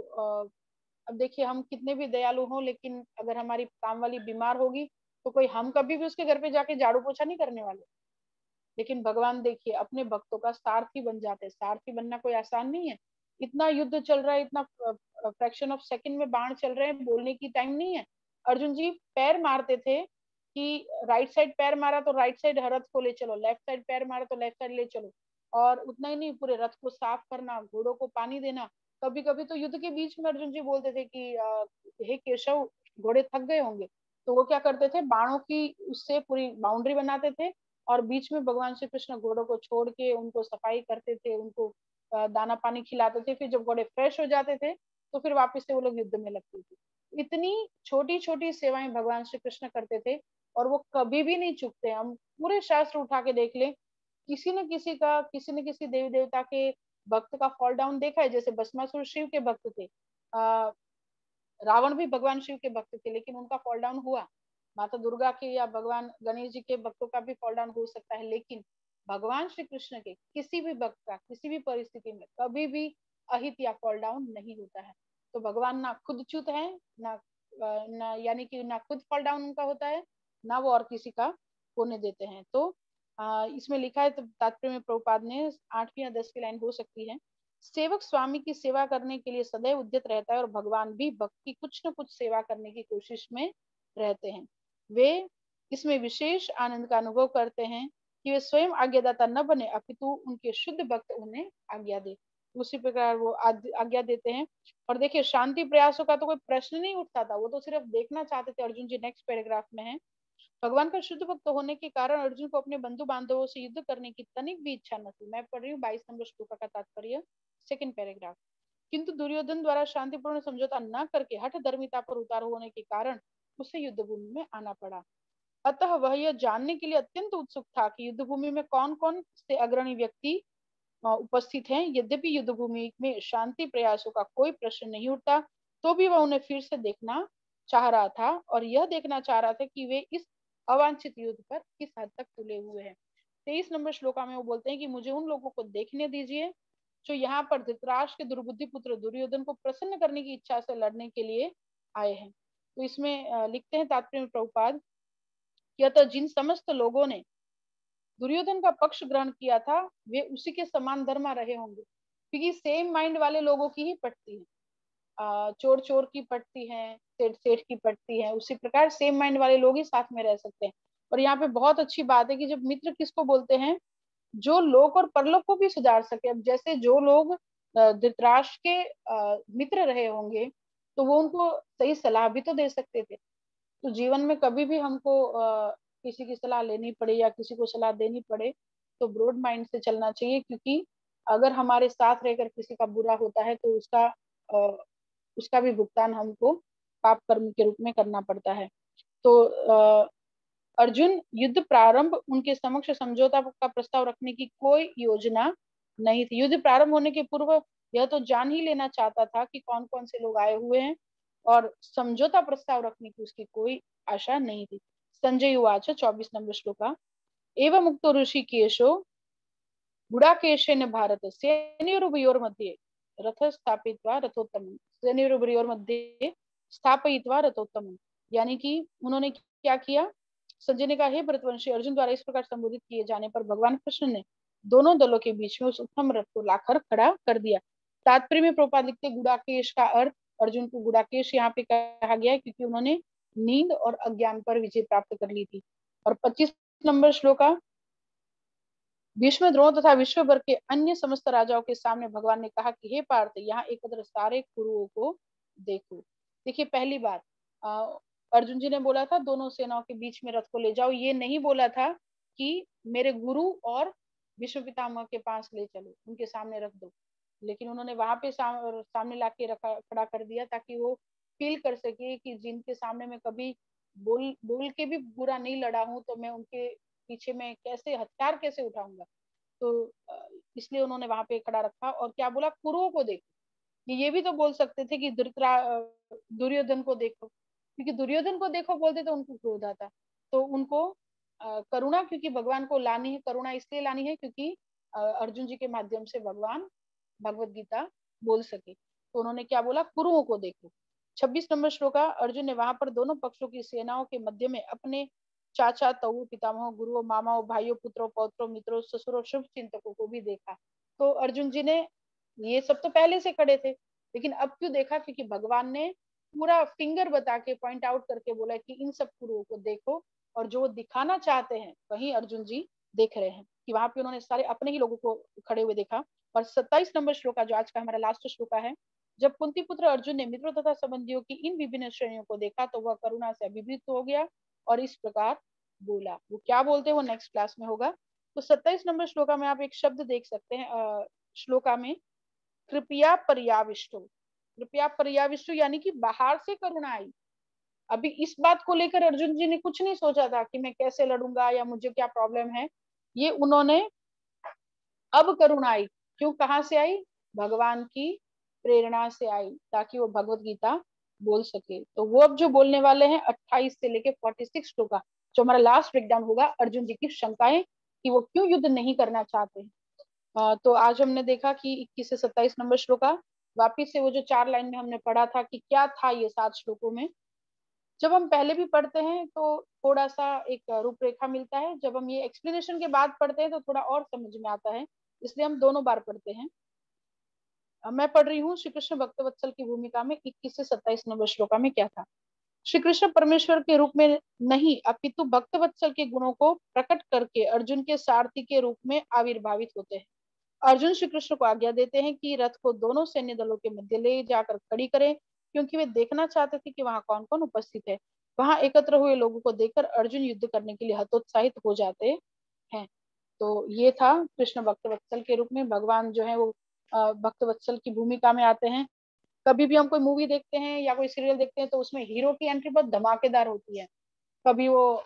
अब देखिए हम कितने भी दयालु हों, लेकिन अगर हमारी काम वाली बीमार होगी तो कोई, हम कभी भी उसके घर पे जाके झाड़ू पोछा नहीं करने वाले। लेकिन भगवान देखिए अपने भक्तों का सारथी बन जाते हैं। सारथी बनना कोई आसान नहीं है। इतना युद्ध चल रहा है, इतना फ्रैक्शन ऑफ सेकंड में बाण चल रहे हैं, बोलने की टाइम नहीं है। अर्जुन जी पैर मारते थे कि राइट साइड पैर मारा तो राइट साइड रथ को ले चलो, लेफ्ट साइड पैर मारा तो लेफ्ट साइड ले चलो। और उतना ही नहीं, पूरे रथ को साफ करना, घोड़ों को पानी देना। कभी कभी तो युद्ध के बीच में अर्जुन जी बोलते थे कि हे केशव, घोड़े थक गए होंगे। तो वो क्या करते थे, बाणों की उससे पूरी बाउंड्री बनाते थे, और बीच में भगवान श्री कृष्ण घोड़ों को छोड़ के उनको सफाई करते थे, उनको दाना पानी खिलाते थे। फिर जब घोड़े फ्रेश हो जाते थे तो फिर वापस से वो लोग युद्ध में लगते थे। इतनी छोटी छोटी सेवाएं भगवान श्री कृष्ण करते थे, और वो कभी भी नहीं चुकते। हम पूरे शास्त्र उठा के देख ले, किसी न किसी का, किसी न किसी देवी देवता के भक्त का फॉल डाउन देखा है। जैसे भस्मासुर शिव के भक्त थे, रावण भी भगवान शिव के भक्त थे, लेकिन उनका फॉल डाउन हुआ। माता दुर्गा के या भगवान गणेश जी के भक्तों का भी फॉल डाउन हो सकता है, लेकिन भगवान श्री कृष्ण के किसी भी भक्त का किसी भी परिस्थिति में कभी भी अहित या फॉल डाउन नहीं होता है। तो भगवान ना खुद च्युत है, ना यानी कि ना खुद फॉल डाउन उनका होता है, ना वो और किसी का होने देते हैं। तो इसमें लिखा है, तो तात्पर्य में प्रभुपाद ने 8वीं या 10वीं लाइन हो सकती है, सेवक स्वामी की सेवा करने के लिए सदैव उद्यत रहता है, और भगवान भी भक्त की कुछ न कुछ सेवा करने की कोशिश में रहते हैं। वे इसमें विशेष आनंद का अनुभव करते हैं। कि वे स्वयं आज्ञादाता न बने अपितु उनके शुद्ध भक्त उन्हें आज्ञा दे। उसी प्रकार वो आज्ञा देते हैं। और देखिए शांति प्रयासों का तो कोई प्रश्न नहीं उठता था, वो तो सिर्फ देखना चाहते थे। अर्जुन जी नेक्स्ट पैराग्राफ में है, भगवान का शुद्ध भक्त होने के कारण अर्जुन को अपने बंधु बांधवों से युद्ध करने की तनिक भी इच्छा न थी। मैं पढ़ रही हूँ 22 नंबर श्लोक का तात्पर्य, सेकंड पैराग्राफ। किंतु दुर्योधन द्वारा शांतिपूर्ण समझौता न करके हठ धर्मिता पर उतारू होने के कारण उसे युद्ध भूमि में आना पड़ा। अतः वह यह जानने के लिए अत्यंत उत्सुक था कि युद्ध भूमि में कौन कौन से अग्रणी व्यक्ति उपस्थित हैं। यद्यपि युद्ध भूमि में शांति प्रयासों का कोई प्रश्न नहीं उठता, तो भी वह उन्हें फिर से देखना चाह रहा था, और यह देखना चाह रहा था कि वे इस अवांछित युद्ध पर किस हद तक तुले हुए हैं। 23 नंबर श्लोका में वो बोलते हैं कि मुझे उन लोगों को देखने दीजिए जो यहाँ पर धृतराष्ट्र के दुर्बुद्धि पुत्र दुर्योधन को प्रसन्न करने की इच्छा से लड़ने के लिए आए हैं। तो इसमें लिखते हैं तात्पर्य में प्रभुपाद, यह तो जिन समस्त लोगों ने दुर्योधन का पक्ष ग्रहण किया था वे उसी के समान धर्मा रहे होंगे, क्योंकि सेम माइंड वाले लोगों की ही पटती है। चोर चोर की पटती है, सेठ सेठ की पटती है, उसी प्रकार सेम माइंड वाले लोग ही साथ में रह सकते हैं। और यहाँ पे बहुत अच्छी बात है कि जब मित्र किसको बोलते हैं, जो लोक और परलोक को भी सुधार सके। अब जैसे जो लोग धृतराष्ट्र के मित्र रहे होंगे तो वो उनको सही सलाह भी तो दे सकते थे। तो जीवन में कभी भी हमको किसी की सलाह लेनी पड़े या किसी को सलाह देनी पड़े तो ब्रॉड माइंड से चलना चाहिए, क्योंकि अगर हमारे साथ रहकर किसी का बुरा होता है तो उसका भी भुगतान हमको पाप कर्म के रूप में करना पड़ता है। तो अर्जुन युद्ध प्रारंभ उनके समक्ष समझौता का प्रस्ताव रखने की कोई योजना नहीं थी। युद्ध प्रारंभ होने के पूर्व यह तो जान ही लेना चाहता था कि कौन कौन से लोग आए हुए हैं, और समझौता प्रस्ताव रखने की उसकी कोई आशा नहीं थी। संजय उवाच 24 नंबर श्लोका, एवं मुक्तो ऋषिकेशो गुडाकेशेन भारत सेनयोरुभयोर्मध्ये रथ स्थापित्वा रथोत्तमम्, सेनयोरुभयोर्मध्ये स्थापयित्वा रथोत्तमम्। यानी कि उन्होंने क्या किया, संजय ने कहा, हे भरतवंशी, अर्जुन द्वारा इस प्रकार संबोधित किए जाने पर भगवान कृष्ण ने दोनों दलों के बीच में उस उत्तम रथ को लाकर खड़ा कर दिया। तात्पर्य में प्रभुपाद लिखते गुडाकेश का अर्थ, अर्जुन को गुडाकेश यहाँ पे कहा गया है क्योंकि उन्होंने नींद और अज्ञान पर विजय प्राप्त कर ली थी। और 25 नंबर श्लोका, भीष्म द्रोण तथा विश्व भर के अन्य समस्त राजाओं के सामने भगवान ने कहा कि हे पार्थ, यहाँ एकत्र सारे कुरुओं को देखो। देखिए पहली बात अर्जुन जी ने बोला था दोनों सेनाओं के बीच में रथ को ले जाओ, ये नहीं बोला था कि मेरे गुरु और विश्व पितामह के पास ले चलो, उनके सामने रख दो। लेकिन उन्होंने वहां पे सामने ला के रखा, खड़ा कर दिया, ताकि वो फील कर सके कि जिनके सामने मैं कभी बोल के भी बुरा नहीं लड़ा हूं, तो मैं उनके पीछे में कैसे हथियार कैसे उठाऊंगा। तो इसलिए उन्होंने वहां पे खड़ा रखा। और क्या बोला, कुरुओं को देखो। ये भी तो बोल सकते थे कि दुर्योधन को देखो, क्योंकि दुर्योधन को देखो बोलते तो उनको क्रोध आता। तो उनको करुणा, क्योंकि भगवान को लानी है, करुणा इसलिए लानी है क्योंकि अर्जुन जी के माध्यम से भगवान भगवत गीता बोल सके। तो उन्होंने क्या बोला, कुरुओं को देखो। 26 नंबर श्लोका, अर्जुन ने वहां पर दोनों पक्षों की सेनाओं के मध्य में अपने चाचा, ताऊ, पितामह, गुरुओं, मामाओं, भाइयों, पुत्रों, पौत्रों, मित्रों, ससुरों, शुभ चिंतकों को भी देखा। तो अर्जुन जी ने, ये सब तो पहले से खड़े थे, लेकिन अब क्यों देखा, क्योंकि भगवान ने पूरा फिंगर बता के पॉइंट आउट करके बोला कि इन सब गुरुओं को देखो। और जो वो दिखाना चाहते हैं वहीं अर्जुन जी देख रहे हैं, कि वहां पे उन्होंने सारे अपने ही लोगों को खड़े हुए देखा। और 27 नंबर श्लोका जो आज का हमारा लास्ट श्लोका है, जब कुंती पुत्र अर्जुन ने मित्रों तथा संबंधियों की इन विभिन्न श्रेणियों को देखा तो वह करुणा से अभिभूत हो गया और इस प्रकार बोला। वो क्या बोलते हैं वो नेक्स्ट क्लास में होगा। तो 27 नंबर श्लोका में आप एक शब्द देख सकते हैं श्लोका में, कृपया पर्याविष्टो। कृपया पर्याविष्टो यानी कि बाहर से करुणा आई। अभी इस बात को लेकर अर्जुन जी ने कुछ नहीं सोचा था कि मैं कैसे लड़ूंगा या मुझे क्या प्रॉब्लम है, ये उन्होंने अब करुणा आई। क्यों, कहाँ से आई, भगवान की प्रेरणा से आई, ताकि वो भगवत गीता बोल सके। तो वो अब जो बोलने वाले हैं 28 से लेके 46 श्लोका, जो हमारा लास्ट ब्रेकडाउन होगा अर्जुन जी की शंकाएं कि वो क्यों युद्ध नहीं करना चाहते हैं। तो आज हमने देखा कि 21 से 27 नंबर श्लोका, वापिस से वो जो 4 लाइन में हमने पढ़ा था कि क्या था ये 7 श्लोकों में। जब हम पहले भी पढ़ते हैं तो थोड़ा सा एक रूपरेखा मिलता है, जब हम ये एक्सप्लेनेशन के बाद पढ़ते हैं तो थोड़ा और समझ में आता है, इसलिए हम दोनों बार पढ़ते हैं। मैं पढ़ रही हूँ श्री कृष्ण भक्तवत्सल की भूमिका में 21 से 27 नंबर श्लोका में क्या था। श्री कृष्ण परमेश्वर के रूप में नहीं अपितु भक्त वत्सल के गुणों को प्रकट करके अर्जुन के सारथी के रूप में आविर्भावित होते हैं। अर्जुन श्री कृष्ण को आज्ञा देते हैं कि रथ को दोनों सैन्य दलों के मध्य ले जाकर खड़ी करें, क्योंकि वे देखना चाहते थे कि वहां कौन कौन उपस्थित है। वहां एकत्र हुए लोगों को देखकर अर्जुन युद्ध करने के लिए हतोत्साहित हो जाते हैं। तो ये था कृष्ण भक्त वत्सल के रूप में भगवान जो है वो भक्त वत्सल की भूमिका में आते हैं। कभी भी हम कोई मूवी देखते हैं या कोई सीरियल देखते हैं तो उसमें हीरो की एंट्री बहुत धमाकेदार होती है। कभी वो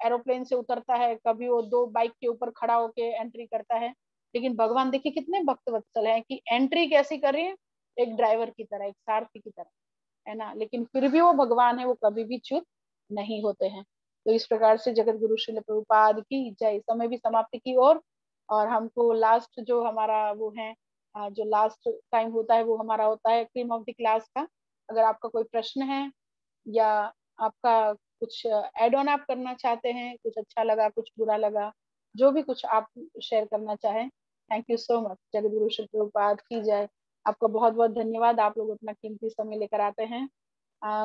एरोप्लेन से उतरता है, कभी वो दो बाइक के ऊपर खड़ा होके एंट्री करता है। लेकिन भगवान देखिए कितने भक्त वत्सल हैं कि एंट्री कैसी कर रही है, एक ड्राइवर की तरह, एक सारथी की तरह, है ना। लेकिन फिर भी वो भगवान है, वो कभी भी च्युत नहीं होते हैं। तो इस प्रकार से जगत गुरु श्रील प्रभुपाद की जय। समय भी समाप्ति की और हमको लास्ट जो हमारा वो है जो लास्ट टाइम होता है वो हमारा होता है क्रीम ऑफ द क्लास का। अगर आपका कोई प्रश्न है या आपका कुछ एड ऑन आप करना चाहते हैं, कुछ अच्छा लगा, कुछ बुरा लगा, जो भी कुछ आप शेयर करना चाहें। Thank you so much. Jagat Guru Shri Prabhupada की जय। आपका बहुत बहुत धन्यवाद, आप लोग अपना कीमती समय लेकर आते हैं।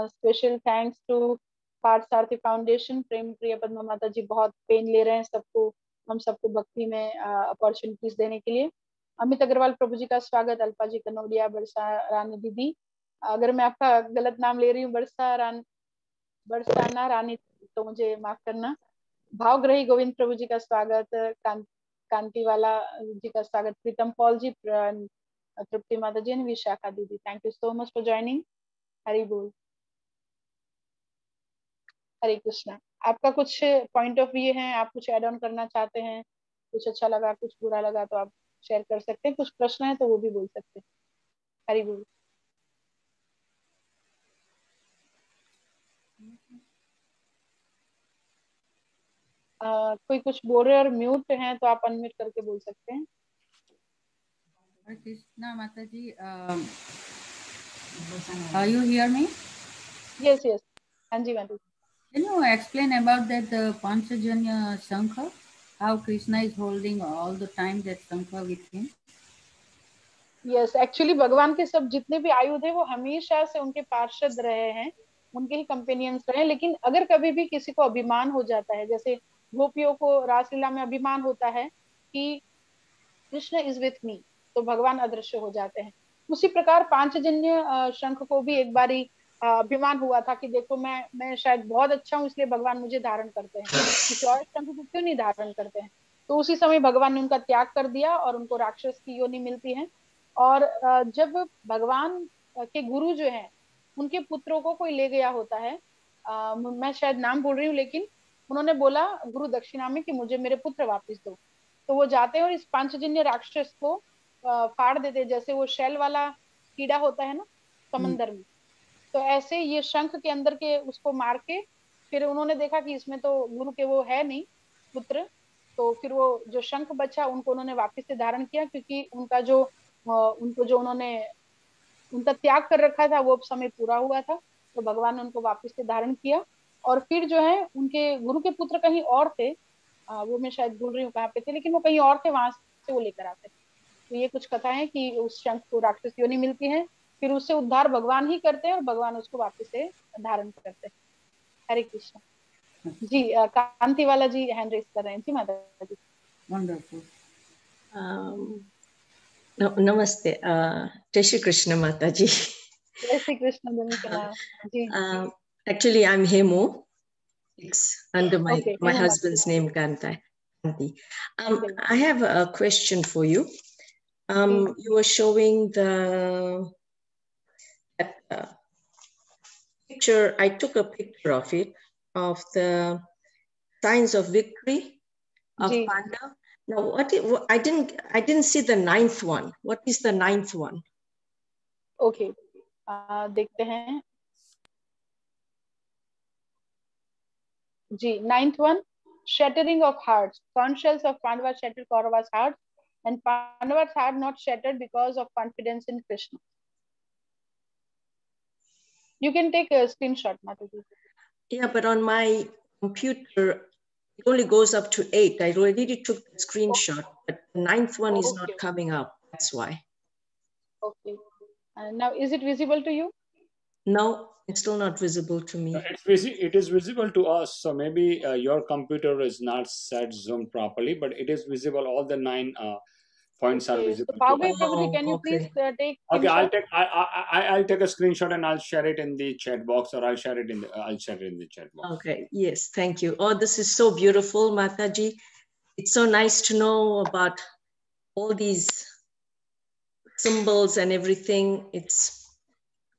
Special thanks to Partha Sarathi foundation. प्रेम प्रिय पद्मा माता जी बहुत पेन ले रहे हैं सबको, हम सबको भक्ति में अपॉर्चुनिटीज देने के लिए। अमित अग्रवाल प्रभु जी का स्वागत। अल्पा जी कनौडिया, बरसा रानी दीदी, अगर मैं आपका गलत नाम ले रही हूँ, बरसाना रानी, तो मुझे माफ करना। भावग्रही गोविंद प्रभु जी का स्वागत। कांति वाला जी का स्वागत। प्रीतम पॉल जी, तृप्ति माता जी, विशाखा दीदी, thank you so much for joining. Hari बोल, हरे कृष्णा। आपका कुछ पॉइंट ऑफ व्यू है, आप कुछ एड ऑन करना चाहते हैं, कुछ अच्छा लगा, कुछ बुरा लगा तो आप शेयर कर सकते हैं, कुछ प्रश्न है तो वो भी बोल सकते हैं। हरि बोल। कोई कुछ बोल रहे और म्यूट है तो आप अनम्यूट करके बोल सकते हैं। हरे कृष्णा माता जी, you hear me? Yes, yes. हाँ जी माता जी। Can you explain about that Panchajanya Shankha? How Krishna is holding all the time that Shankha with him? Yes, actually भगवान के सब जितने भी आयुध है वो हमेशा से उनके पार्षद रहे हैं, उनके ही कंपेनियंस रहे हैं। लेकिन अगर कभी भी किसी को अभिमान हो जाता है, जैसे गोपियों को रासलीला में अभिमान होता है कि कृष्ण इज विथ मी, तो भगवान अदृश्य हो जाते हैं। उसी प्रकार पांचजन्य शंख को भी एक बारी अभिमान हुआ था कि देखो मैं शायद बहुत अच्छा हूँ, इसलिए भगवान मुझे धारण करते हैं, किसी और शंख को क्यों नहीं धारण करते हैं। तो उसी समय भगवान ने उनका त्याग कर दिया और उनको राक्षस की योनि मिलती है। और जब भगवान के गुरु जो है उनके पुत्रों को कोई ले गया होता है, मैं शायद नाम भूल रही हूँ, लेकिन उन्होंने बोला गुरु दक्षिणा में कि मुझे मेरे पुत्र वापस दो। तो वो जाते हैं और इस पांचजन्य राक्षस को फाड़ देते हैं, जैसे वो शेल वाला कीड़ा होता है ना समंदर में। तो ऐसे ये शंख के अंदर के उसको मार के फिर उन्होंने देखा कि इसमें तो गुरु के वो है नहीं पुत्र। तो फिर वो जो शंख बचा उनको उन्होंने वापस से धारण किया, क्योंकि उनका जो उनको जो उन्होंने उनका त्याग कर रखा था वो समय पूरा हुआ था। तो भगवान ने उनको वापस से धारण किया। और फिर जो है उनके गुरु के पुत्र कहीं और थे, वो मैं शायद भूल रही हूँ कहाँ पे थे, लेकिन वो कहीं और थे, वहां से वो लेकर आते थे। तो ये कुछ कथा है कि उस शंख को राक्षस योनि मिलती है, फिर उससे उद्धार भगवान ही करते हैं और भगवान उसको वापस से धारण करते हैं। हरे कृष्ण जी। कांति वाला जी हैंड रेस कर रहे हैं जी माता जी। Wonderful. नमस्ते, जय श्री कृष्ण माता जी। जय श्री कृष्ण धनुषना जी। Actually, I'm Hemu. It's under my Okay, my Hemu husband's Mata. name, Kanti. Okay. I have a question for you. You were showing the picture. I took a picture of it, of the signs of victory of G Panda. Now, I didn't see the ninth one. What is the ninth one? Okay, देखते हैं जी। Ninth one, shattering of hearts. Conch shells of Pandava shattered Kaurava's heart, and Pandava's heart not shattered because of confidence in Krishna. You can take a screenshot, Mataji. Yeah, but on my computer, it only goes up to 8. I already took the screenshot, but the ninth one is not coming up. That's why. Okay. Now, is it visible to you? No, it's still not visible to me. It is visible to us. So maybe your computer is not set Zoom properly, but it is visible. All the 9 points are Okay, so visible to Bhavgai us. Prabhuji, can you okay. please take Okay, screenshot? I'll take a screenshot and I'll share it in the chat box, or I'll share it in the chat box. Okay, yes, thank you. Oh, this is so beautiful, Mataji. It's so nice to know about all these symbols and everything. It's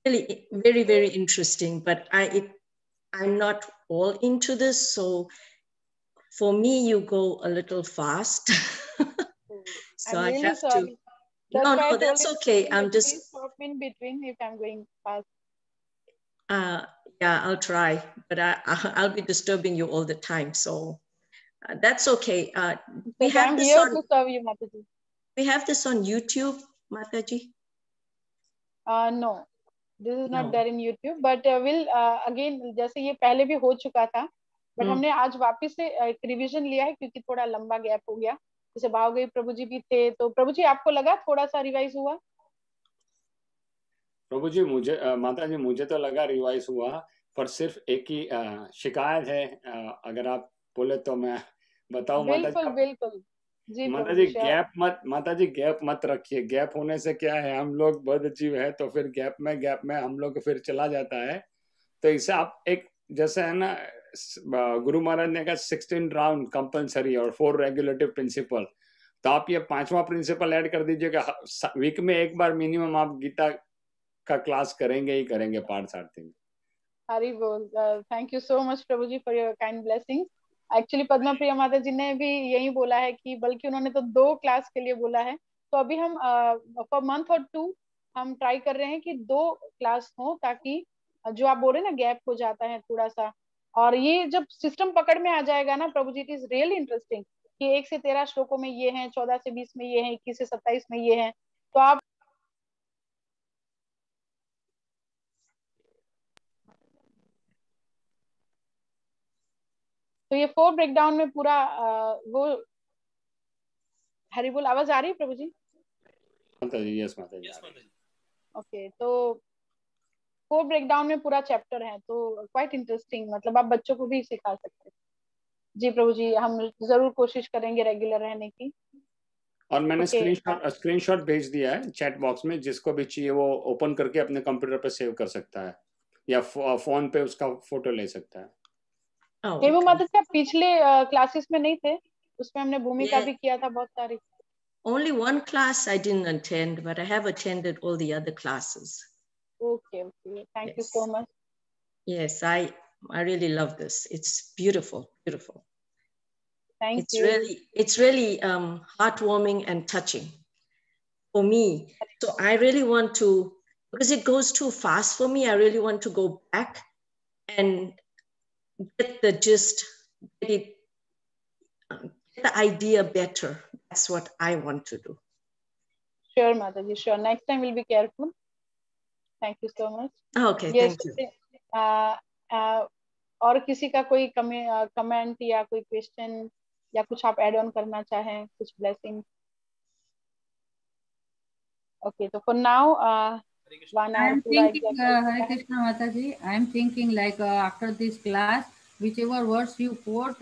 really very, very interesting, but I'm not all into this. So for me, you go a little fast. So I'm I really have sorry. to. That's No, why I no, told that's you, okay. I'm please just, stop in between if I'm going fast. yeah, I'll try, but I'll be disturbing you all the time. So that's okay. We Okay, have I'm this here on, to serve you, Mataji. we have this on YouTube, Mataji. No, this is not No. there in YouTube, but we'll again, जैसे ये पहले भी हो चुका था, but हमने आज वापस से एक रिवीजन लिया है क्योंकि थोड़ा लंबा गैप हो गया. जैसे भावगई प्रभु जी भी थे, तो प्रभु जी आपको लगा थोड़ा सा रिवाइज हुआ? प्रभु जी माता जी मुझे तो लगा रिवाइज हुआ, पर सिर्फ एक ही शिकायत है. अगर आप बोले तो मैं बताऊं. बिल्कुल बिल्कुल जी माता जी गैप मत रखिए. गैप होने से क्या है, हम लोग बद्ध जीव है, तो फिर गैप में हम लोग फिर चला जाता है. तो इसे आप एक जैसे है ना, गुरु महाराज ने कहा 16 राउंड कंपलसरी और 4 रेगुलेटिव प्रिंसिपल. तो आप ये 5वां प्रिंसिपल ऐड कर दीजिएगा. वीक में एक बार मिनिमम आप गीता का क्लास करेंगे ही करेंगे, पार्ट 7. हरि बोल. थैंक यू सो मच प्रभु जी for your kind blessings. Actually Padma Priya माता जी ने भी यही बोला है कि बल्कि उन्होंने तो 2 क्लास के लिए बोला है. तो अभी हम फॉर मंथ और 2 हम ट्राई कर रहे हैं कि 2 क्लास हो, ताकि जो आप बोल रहे हैं ना गैप हो जाता है थोड़ा सा, और ये जब सिस्टम पकड़ में आ जाएगा ना प्रभु जी, इट इज रियली इंटरेस्टिंग कि 1 से 13 श्लोकों में ये हैं, 14 से 20 में ये हैं, 21 से 27 में ये हैं. तो आप तो ये 4 ब्रेकडाउन में पूरा वो हरि बोल. आवाज आ रही है प्रभु जी? माता जी यस माता जी. ओके, तो 4 ब्रेकडाउन में पूरा चैप्टर है, तो क्वाइट इंटरेस्टिंग. मतलब आप बच्चों को भी सिखा सकते हैं. जी प्रभु जी, हम जरूर कोशिश करेंगे रेगुलर रहने की. और मैंने स्क्रीनशॉट भेज दिया है चैट बॉक्स में. जिसको भी चाहिए वो ओपन करके अपने कंप्यूटर पे सेव कर सकता है, या फोन पे उसका फोटो ले सकता है. वो मतलब क्या पिछले क्लासेस में नहीं थे? उसमें हमने भूमिका भी किया था बहुत सारी. Only one class I didn't attend, but I have attended all the other classes. Okay. Thank you so much. Yes, I really love this. It's beautiful. Thank you. It's really heartwarming and touching for me. So I really want to, because it goes too fast for me, I really want to go back and get the gist, get the idea better. That's what I want to do. Sure, Mataji, sure. Next time we'll be careful. Thank you so much. Okay, yes, thank you. और किसी का कोई कमेंट या कोई क्वेश्चन या कुछ आप ऐड ऑन करना चाहें, कुछ blessing? Okay, so for now, 1 hour. I'm thinking, Hare Krishna Mataji, I'm thinking like after this class, whichever words you quote,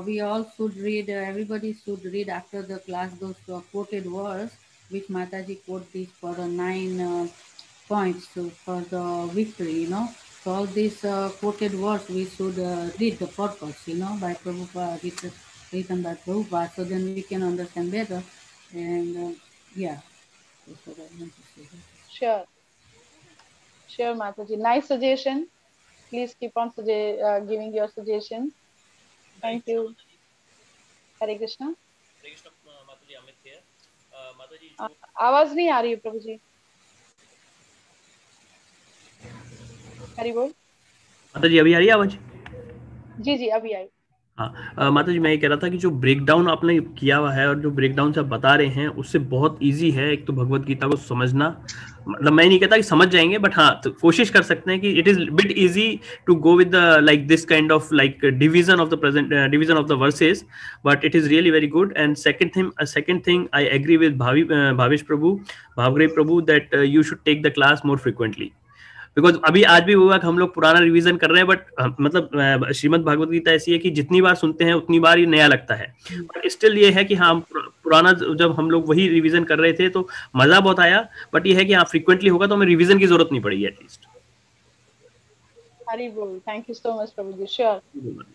we all should read, everybody should read after the class those quoted words, which Mataji quote this for the 9 points for the victory, So all these quoted words we should read the purpose, by Prabhupada, written by Prabhupada, so then we can understand better. And yeah, that's what I want to say. Sure, Mataji. Nice suggestion. Please keep on giving your suggestions. Thank you. Hare Krishna. Hare Krishna, Mataji. Amit here. Mataji, आवाज नहीं आ रही है प्रभु जी. हरि बोल. माताजी अभी आ रही है आवाज? जी अभी आई. हाँ माताजी, मैं ये कह रहा था कि जो ब्रेकडाउन आपने किया हुआ है और जो ब्रेकडाउन से आप बता रहे हैं उससे बहुत इजी है एक तो भगवत गीता को समझना. मतलब मैं नहीं कहता कि समझ जाएंगे, बट हाँ तो कोशिश कर सकते हैं कि it is bit easy to go with like this kind of like division of the present division of the verses, but it is really very good. And second thing I agree with Bhavesh प्रभु, भावग्री प्रभु, that you should take the class more frequently. Because अभी आज भी हुआ कि हम लोग पुराना रिवीजन कर रहे हैं, बट मतलब श्रीमद् भागवत गीता ऐसी है कि जितनी बार सुनते हैं उतनी बार ही नया लगता है। बट स्टिल ये है कि हाँ, पुराना जब हम लोग वही रिवीजन कर रहे थे तो मजा बहुत आया, बट ये है कि हाँ फ्रीक्वेंटली होगा तो हमें रिवीजन की जरूरत नहीं पड़ेगी एटलीस्ट। हरी बोल, थैंक यू सो मच प्रभु जी, श्योर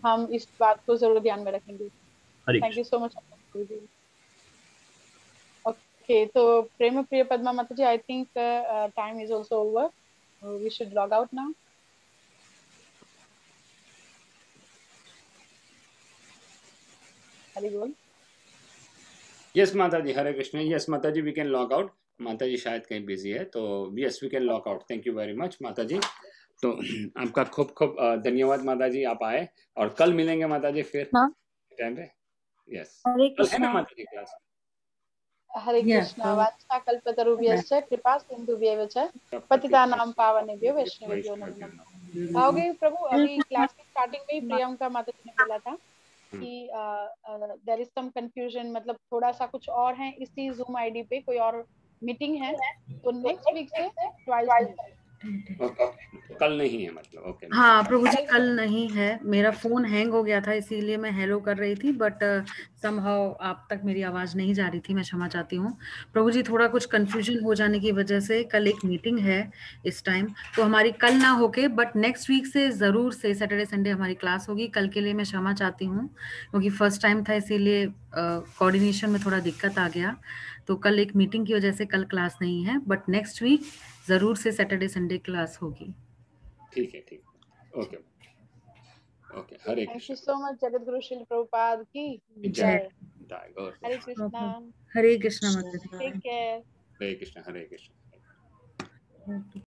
हम इस बात को जरूर ध्यान में रखेंगे। थैंक यू सो मच प्रभु जी। ओके, तो प्रेम प्रिय पद्मा माता जी, I think time is also over, we should log out now. Hari बोल। यस माता जी, हरे कृष्ण। यस माता जी, वी कैन लॉग आउट। माता जी शायद कहीं बिजी है, तो yes we can log out. Thank you very much माता जी। तो आपका खूब खूब धन्यवाद माता जी, आप आए, और कल मिलेंगे माता जी फिर टाइम पे। यस, कल है ना माता जी क्लास? हरे कृष्णा। वांछा कल्पतरुभ्यश्च कृपा सिन्धुभ्येव च पतितानां पावनेभ्यो वैष्णवेभ्यो नमो नमः। आओगे प्रभु, अभी क्लास की स्टार्टिंग में ही प्रियंका माता जी ने बोला था कि देयर इज सम कंफ्यूजन, मतलब थोड़ा सा कुछ और है इसी जूम आईडी पे, कोई और मीटिंग है, तो नेक्स्ट वीक से ट्वाइस कल नहीं है मतलब? ओके। हाँ प्रभु जी, कल नहीं है। मेरा फोन हैंग हो गया था, इसीलिए मैं हेलो कर रही थी, बट समहाउ आप तक मेरी आवाज नहीं जा रही थी। मैं क्षमा चाहती हूँ प्रभु जी, थोड़ा कुछ कंफ्यूजन हो जाने की वजह से। कल एक मीटिंग है इस टाइम, तो हमारी कल ना होके बट नेक्स्ट वीक से जरूर से सैटरडे संडे हमारी क्लास होगी। कल के लिए मैं क्षमा चाहती हूँ, क्योंकि फर्स्ट टाइम था, इसीलिए कोऑर्डिनेशन में थोड़ा दिक्कत आ गया। तो कल एक मीटिंग की वजह से कल क्लास नहीं है, बट नेक्स्ट वीक जरूर से सैटरडे संडे क्लास होगी। ठीक है, ठीक है, okay okay. Hare thank Krishna. You so much. Jagat Guru Srila Prabhupada की जय। जय। हरे कृष्णा। हरे कृष्णा माता जी। Take care. हरे कृष्ण, हरे कृष्ण।